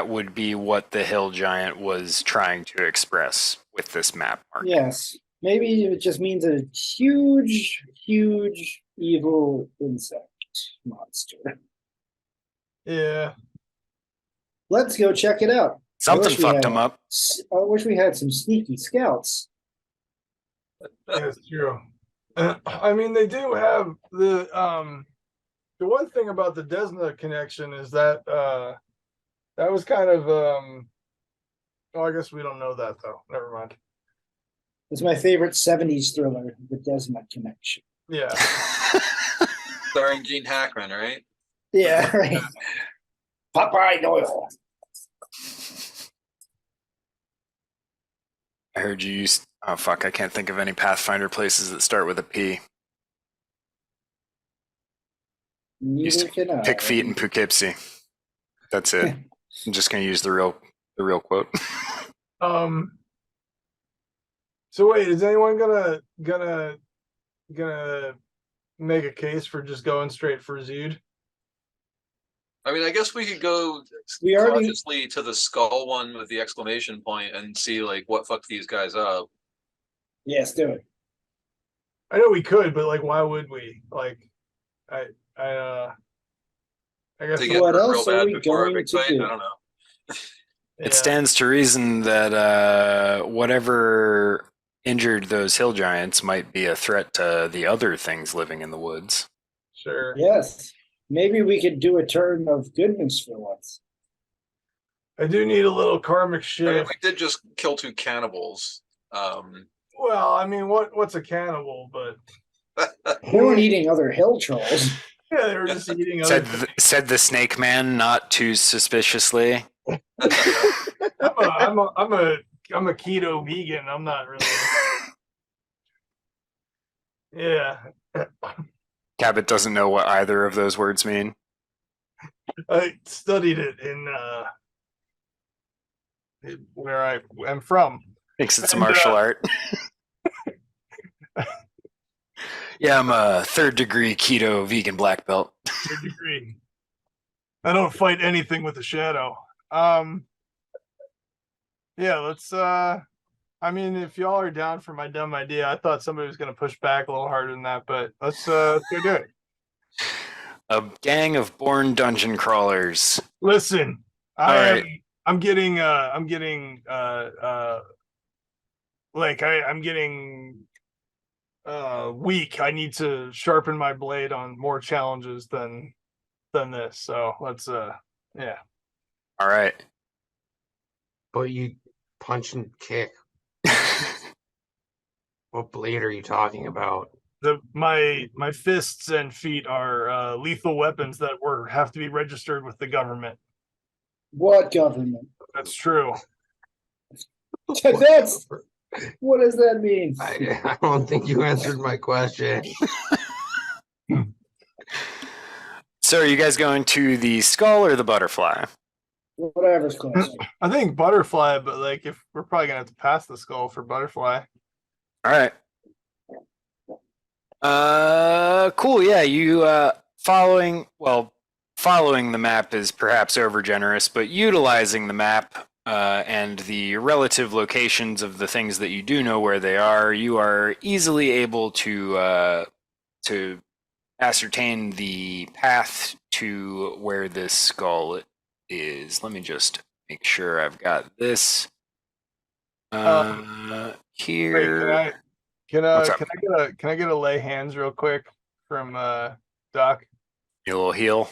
would be what the hill giant was trying to express with this map mark. Yes, maybe it just means a huge, huge evil insect monster. Yeah. Let's go check it out. Something fucked him up. I wish we had some sneaky scouts. That's true. I mean, they do have the one thing about the Desna connection is that that was kind of oh, I guess we don't know that though. Never mind. It's my favorite 70s thriller, The Desmond Connection. Yeah. starring Gene Hackman, right? Yeah, right. Popeye Doyle. I heard you use. Oh fuck! I can't think of any Pathfinder places that start with a P. Used Neither to can I. pick feet in Poughkeepsie. That's it. I'm just gonna use the real the real quote. So wait, is anyone gonna make a case for just going straight for Zood? I mean, I guess we could go We already- cautiously to the skull one with the exclamation point and see like what fucked these guys up. Yes, do it. I know we could, but like, why would we? Like, I guess To get What hurt else real are bad we before a going big to fight. do? I don't know. It yeah, stands to reason that whatever injured those hill giants might be a threat to the other things living in the woods. sure. Yes. Maybe we could do a turn of goodness for once. I do need a little karmic I mean, shift. we did just kill 2 cannibals. Well, I mean, what's a cannibal? But They weren't eating other hill trolls. yeah, they were just eating other. Said the snake man, not too suspiciously. I'm a keto vegan. I'm not really. Yeah, Cabbot doesn't know what either of those words mean. I studied it in where I am from. Thinks it's a And, martial art. Yeah, I'm a 3rd degree keto vegan black belt. Third degree. I don't fight anything with a shadow. Yeah, let's I mean, if y'all are down for my dumb idea, I thought somebody was gonna push back a little harder than that, but let's go do it. A gang of born dungeon crawlers. Listen, right. I'm getting I'm getting weak. I need to sharpen my blade on more challenges than this. So let's yeah. All right. But you punch and kick. What blade are you talking about? My fists and feet are lethal weapons that have to be registered with the government. What government? That's true. That's what does that mean? I don't think you answered my question. So are you guys going to the skull or the butterfly? Whatever's closer. I think butterfly, but like if we're probably gonna have to pass the skull for butterfly. All right. Cool. Yeah, you following the map is perhaps overgenerous, but utilizing the map and the relative locations of the things that you do know where they are, you are easily able to ascertain the path to where this skull is. Let me just make sure I've got this here. Wait, can What's up? I get a lay hands real quick from Doc? A little heal.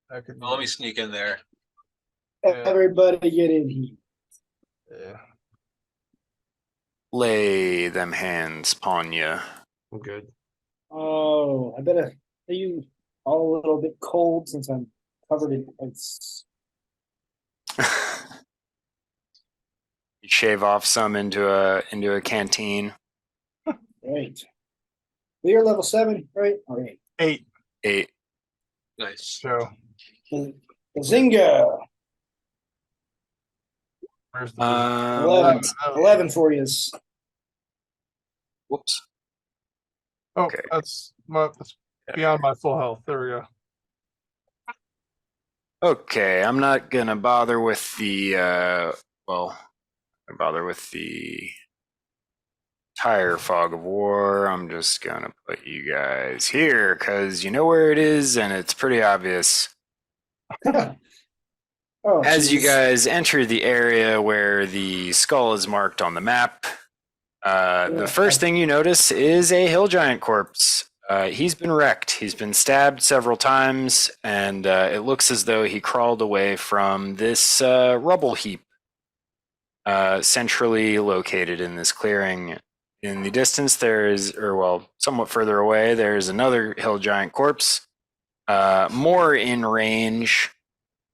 I could Well, let me sneak in there. Everybody get in here. yeah. Lay them hands upon you. I'm good. Oh, I bet are you all a little bit cold since I'm covered in ice? You shave off some into a canteen. Right. We are level 7, right? All right. 8. 8. Nice. So Bazinga! where's the 11. Oh, 11 for you. Whoops. okay. That's beyond my full health. There we go. Okay, I'm not gonna bother with the entire fog of war. I'm just gonna put you guys here because you know where it is and it's pretty obvious. Oh, As you geez. guys enter the area where the skull is marked on the map, the first thing you notice is a hill giant corpse. He's been wrecked. He's been stabbed several times, and it looks as though he crawled away from this rubble heap centrally located in this clearing. In the distance, somewhat further away, there's another hill giant corpse, more in range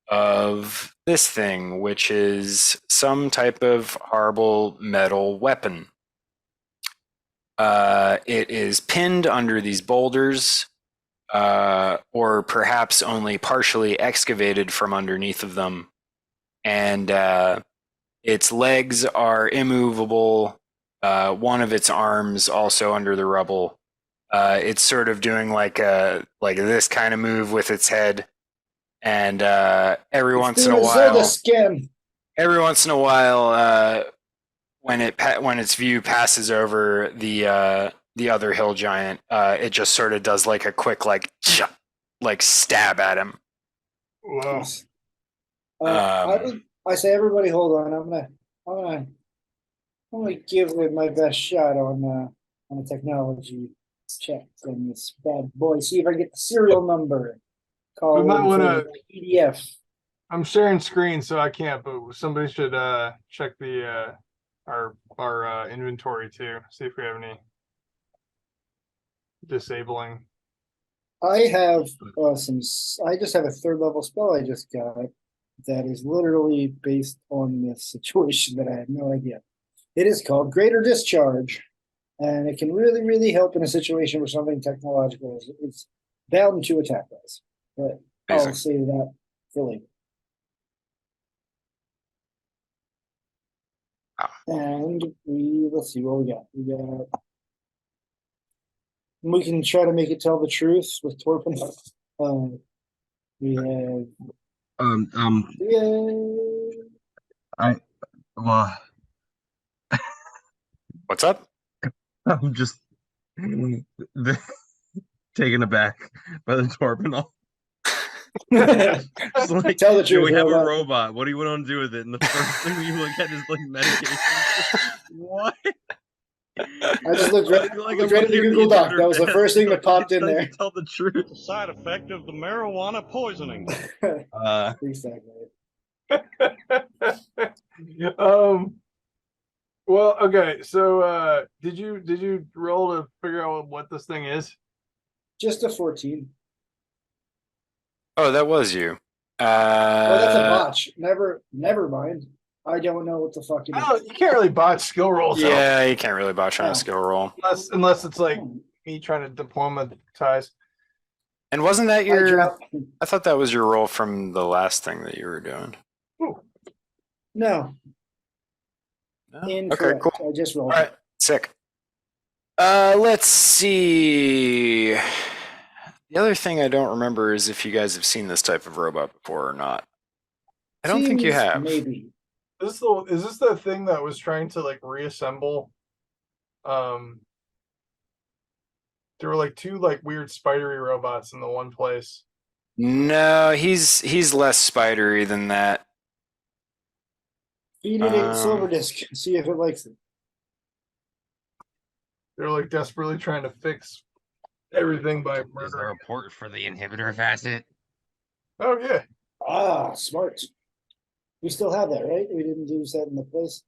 of this thing, which is some type of horrible metal weapon. It is pinned under these boulders, or perhaps only partially excavated from underneath of them. And Its legs are immovable. One of its arms also under the rubble. It's sort of doing like this kind of move with its head, and every It's once in doing a a Zelda while, skin. when its view passes over the other hill giant, it just sort of does like a quick like stab at him. Wow. I say, everybody, hold on. I'm gonna give it my best shot on a technology check on this bad boy. See if I get the serial number. Call We might in wanna- for the PDF. I'm sharing screen, so I can't. But somebody should check the our inventory too. See if we have any disabling. I have I just have a third level spell I just got that is literally based on this situation that I had no idea. It is called Greater Discharge, and it can really, really help in a situation where something technological is bound to attack us. But I'll Amazing. save that for later. And let's see what we got. We can try to make it tell the truth with Torpin. We have Well, What's up? I'm just taken aback by the Torpinol. Just like, Tell the "Yeah, truth. we have a robot. robot. What do you want to do with it?" And the first thing you look at is like medication. What? I just looked right, I'm looked right at the looking Google Doc. inhibitor That was the fast, first thing that like, popped it in there. doesn't tell the truth. Side effect of the marijuana poisoning. Exactly. Well, okay. So, did you roll to figure out what this thing is? Just a 14. Oh, that was you. Oh, that's a botch. Never mind. I don't know what the fuck it Oh, is. you can't really botch skill rolls. Yeah, you can't really botch on Oh. a skill roll. Unless it's like me trying to diplomatize. And wasn't that I your? dropped. I thought that was your roll from the last thing that you were doing. No, No? Okay, incorrect. cool. I just rolled. All right, sick. Let's see. The other thing I don't remember is if you guys have seen this type of robot before or not. I don't think you Seems have. Maybe. Is this the thing that was trying to like reassemble? There were like two like weird spidery robots in the one place. No, he's less spidery than that. Feed it a silver disc. See if it likes it. They're like desperately trying to fix everything by Is there murdering. a port for the inhibitor facet? Oh yeah. Ah, smart. We still have that, right? We didn't use that in the place.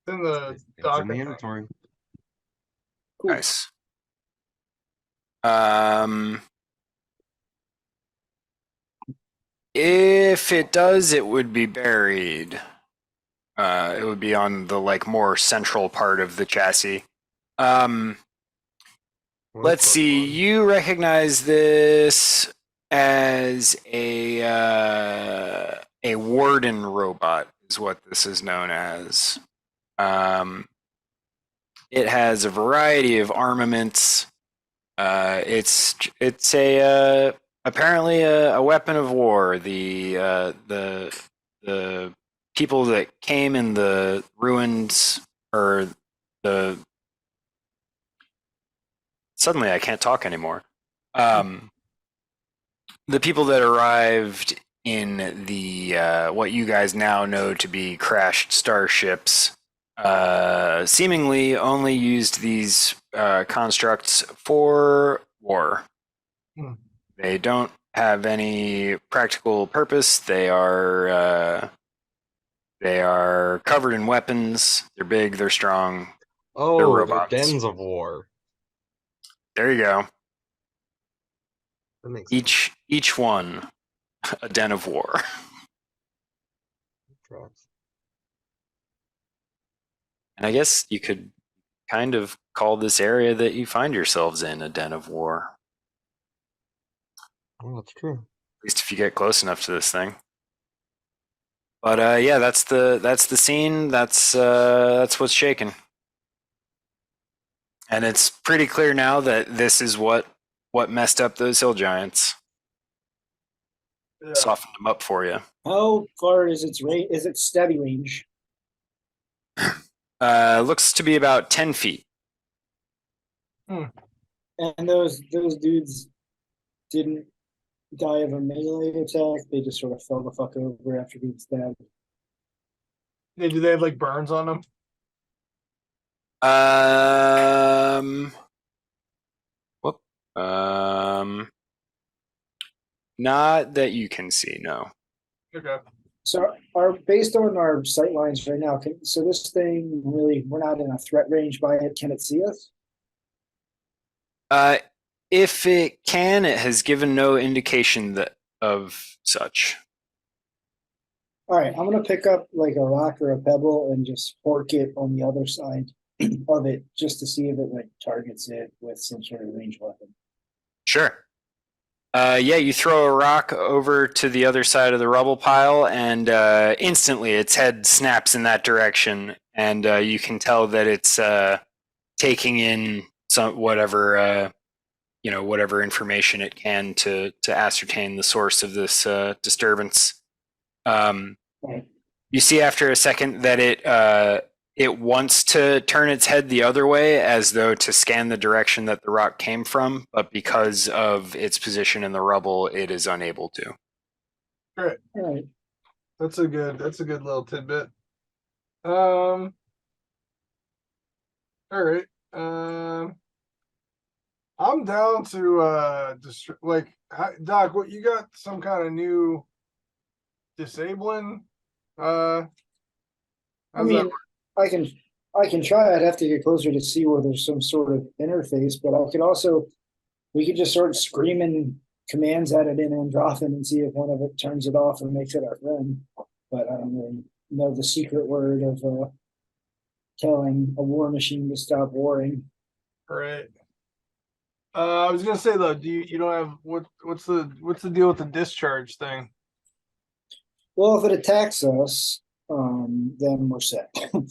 It's in the It's in dock. the inventory. Cool. Nice. If it does, it would be buried. It would be on the like more central part of the chassis. Let's see. You recognize this as a warden robot, is what this is known as. It has a variety of armaments. It's apparently a weapon of war. The people that came in the ruins, or the suddenly I can't talk anymore. The people that arrived in the what you guys now know to be crashed starships seemingly only used these constructs for war. They don't have any practical purpose. They are covered in weapons. They're big. They're strong. Oh, They're they're robots. dens of war. There you go. That makes sense. Each one a den of war. Tracks. And I guess you could kind of call this area that you find yourselves in a den of war. Oh, that's true. At least if you get close enough to this thing. But yeah, that's the scene. That's what's shaking. And it's pretty clear now that this is what messed up those hill giants. Yeah. Softened them up for you. How far is its range? Is it steady range? Looks to be about 10 feet. And those dudes didn't die of a melee attack. They just sort of fell the fuck over after being stabbed. Yeah, do they have like burns on them? Whoop. Not that you can see, no. Okay. So, based on our sight lines right now, so this thing really, we're not in a threat range by it. Can it see us? If it can, it has given no indication of such. All right, I'm gonna pick up like a rock or a pebble and just fork it on the other side of it, just to see if it like targets it with some sort of ranged weapon. Sure. Yeah, you throw a rock over to the other side of the rubble pile, and instantly its head snaps in that direction, and you can tell that it's taking in some whatever information it can to ascertain the source of this disturbance. Right. You see after a second that it wants to turn its head the other way as though to scan the direction that the rock came from, but because of its position in the rubble, it is unable to. Great. All right. That's a good little tidbit. All right. I'm down to Doc, what you got some kind of new disabling? I mean, I can try. I'd have to get closer to see where there's some sort of interface, but we could just start screaming commands at it in Androthan and see if one of it turns it off or makes it our friend. But I don't really know the secret word of telling a war machine to stop warring. Right. I was gonna say though, you don't have what's the deal with the discharge thing? Well, if it attacks us, then we're set. And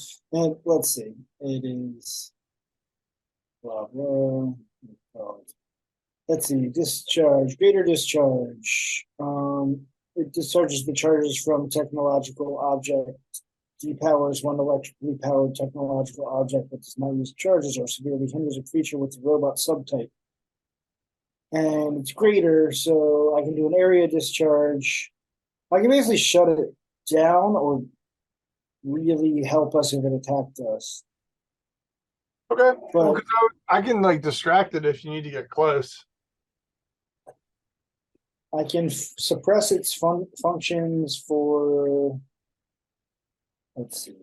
let's see, it is blah blah. Let's see, discharge, greater discharge. It discharges the charges from technological object, depowers one electrically powered technological object that does not use charges or severely hinders a creature with the robot subtype. And it's greater, so I can do an area discharge. I can basically shut it down or really help us if it attacked us. Okay. But I can like distract it if you need to get close. I can suppress its functions for, let's see.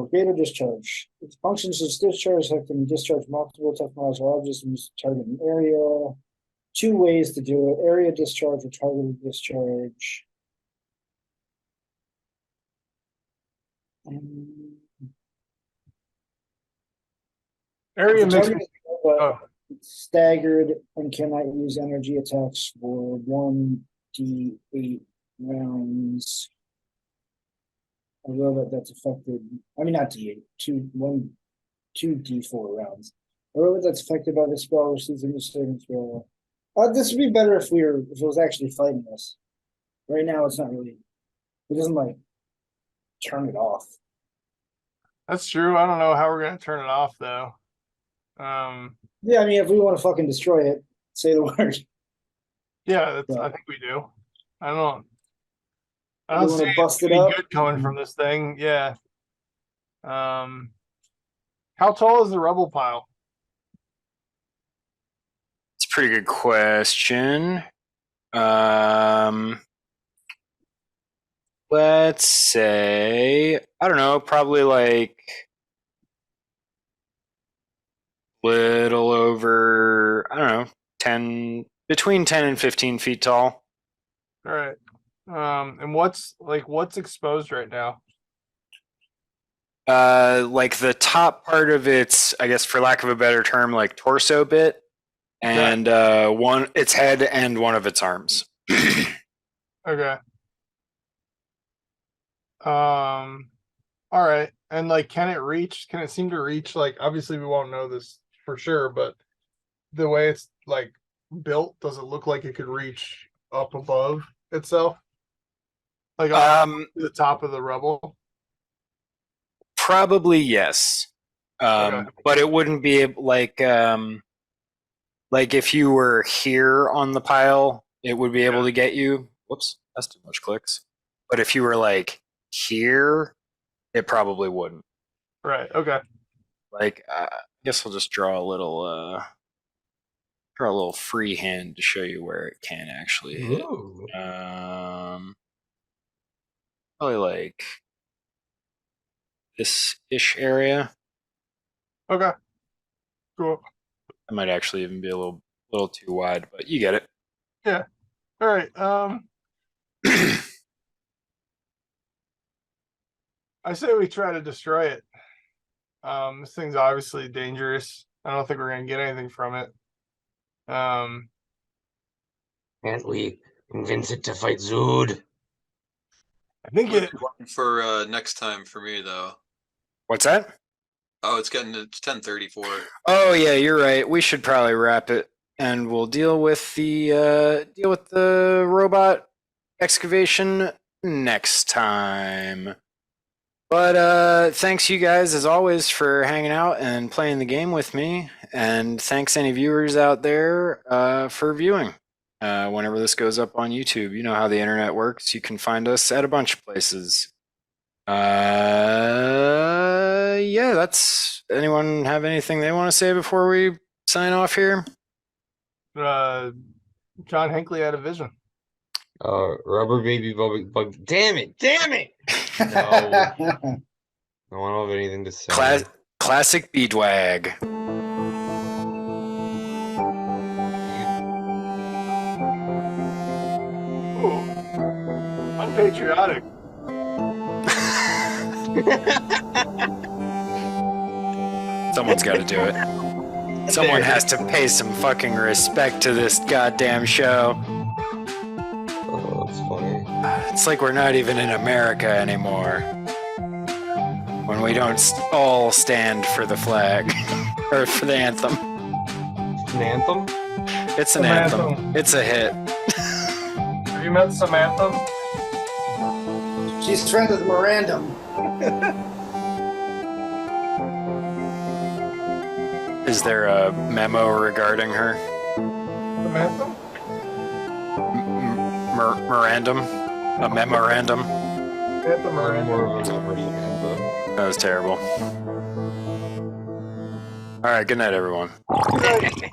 Greater discharge. Its functions as discharge can discharge multiple technological objects in target an area. 2 ways to do it: area discharge or targeted discharge. Area makes me staggered and cannot use energy attacks for 1d8 rounds. A robot that's affected, I mean not d8, 2d4 rounds. A robot that's affected by the spell receives a new saving throw. This would be better if it was actually fighting us. Right now it's not really, it doesn't like turn it off. That's true. I don't know how we're gonna turn it off though. Yeah, I mean if we want to fucking destroy it, say the word. Yeah, I think we do. I don't You see wanna bust it anything up? good coming from this thing. Yeah. How tall is the rubble pile? It's a pretty good question. Let's say, I don't know, probably like little over, I don't know, between 10 and 15 feet tall. All right. And what's exposed right now? Like the top part of its, I guess for lack of a better term, like torso bit, and its head and one of its arms. Okay. All right. And like, can it seem to reach, like, obviously we won't know this for sure, but the way it's like built, does it look like it could reach up above itself? Like up to the top of the rubble? Probably yes. Okay. But it wouldn't be like if you were here on the pile, it would be able to get you. Whoops, that's too much clicks. But if you were like here, it probably wouldn't. Right. Okay. Like, I guess we'll just draw a little freehand to show you where it can actually hit. Ooh. Probably like this ish area. Okay. Cool. It might actually even be a little too wide, but you get it. Yeah. All right. I say we try to destroy it. This thing's obviously dangerous. I don't think we're gonna get anything from it. Can't we convince it to fight Zood? I think it. For next time for me though. What's that? Oh, it's 10:34. Oh yeah, you're right. We should probably wrap it, and we'll deal with the robot excavation next time. But thanks you guys as always for hanging out and playing the game with me, and thanks any viewers out there for viewing. Whenever this goes up on YouTube, you know how the internet works. You can find us at a bunch of places. Yeah, that's. Anyone have anything they want to say before we sign off here? John Hinckley had a vision. Rubber baby bug. Damn it! Damn it! No. I don't have anything to say. Classic beadwag. Ooh. Unpatriotic. Someone's got to do it. Someone has to pay some fucking respect to this goddamn show. Oh, that's funny. It's like we're not even in America anymore. When we don't all stand for the flag. Or for the anthem. An anthem? It's an anthem. It's a hit. Have you met Samantha? She's friends with Miranda. Is there a memo regarding her? Samantha? Memorandum? A memorandum? Samantha Miranda. That was terrible. Alright, good night, everyone. Good night.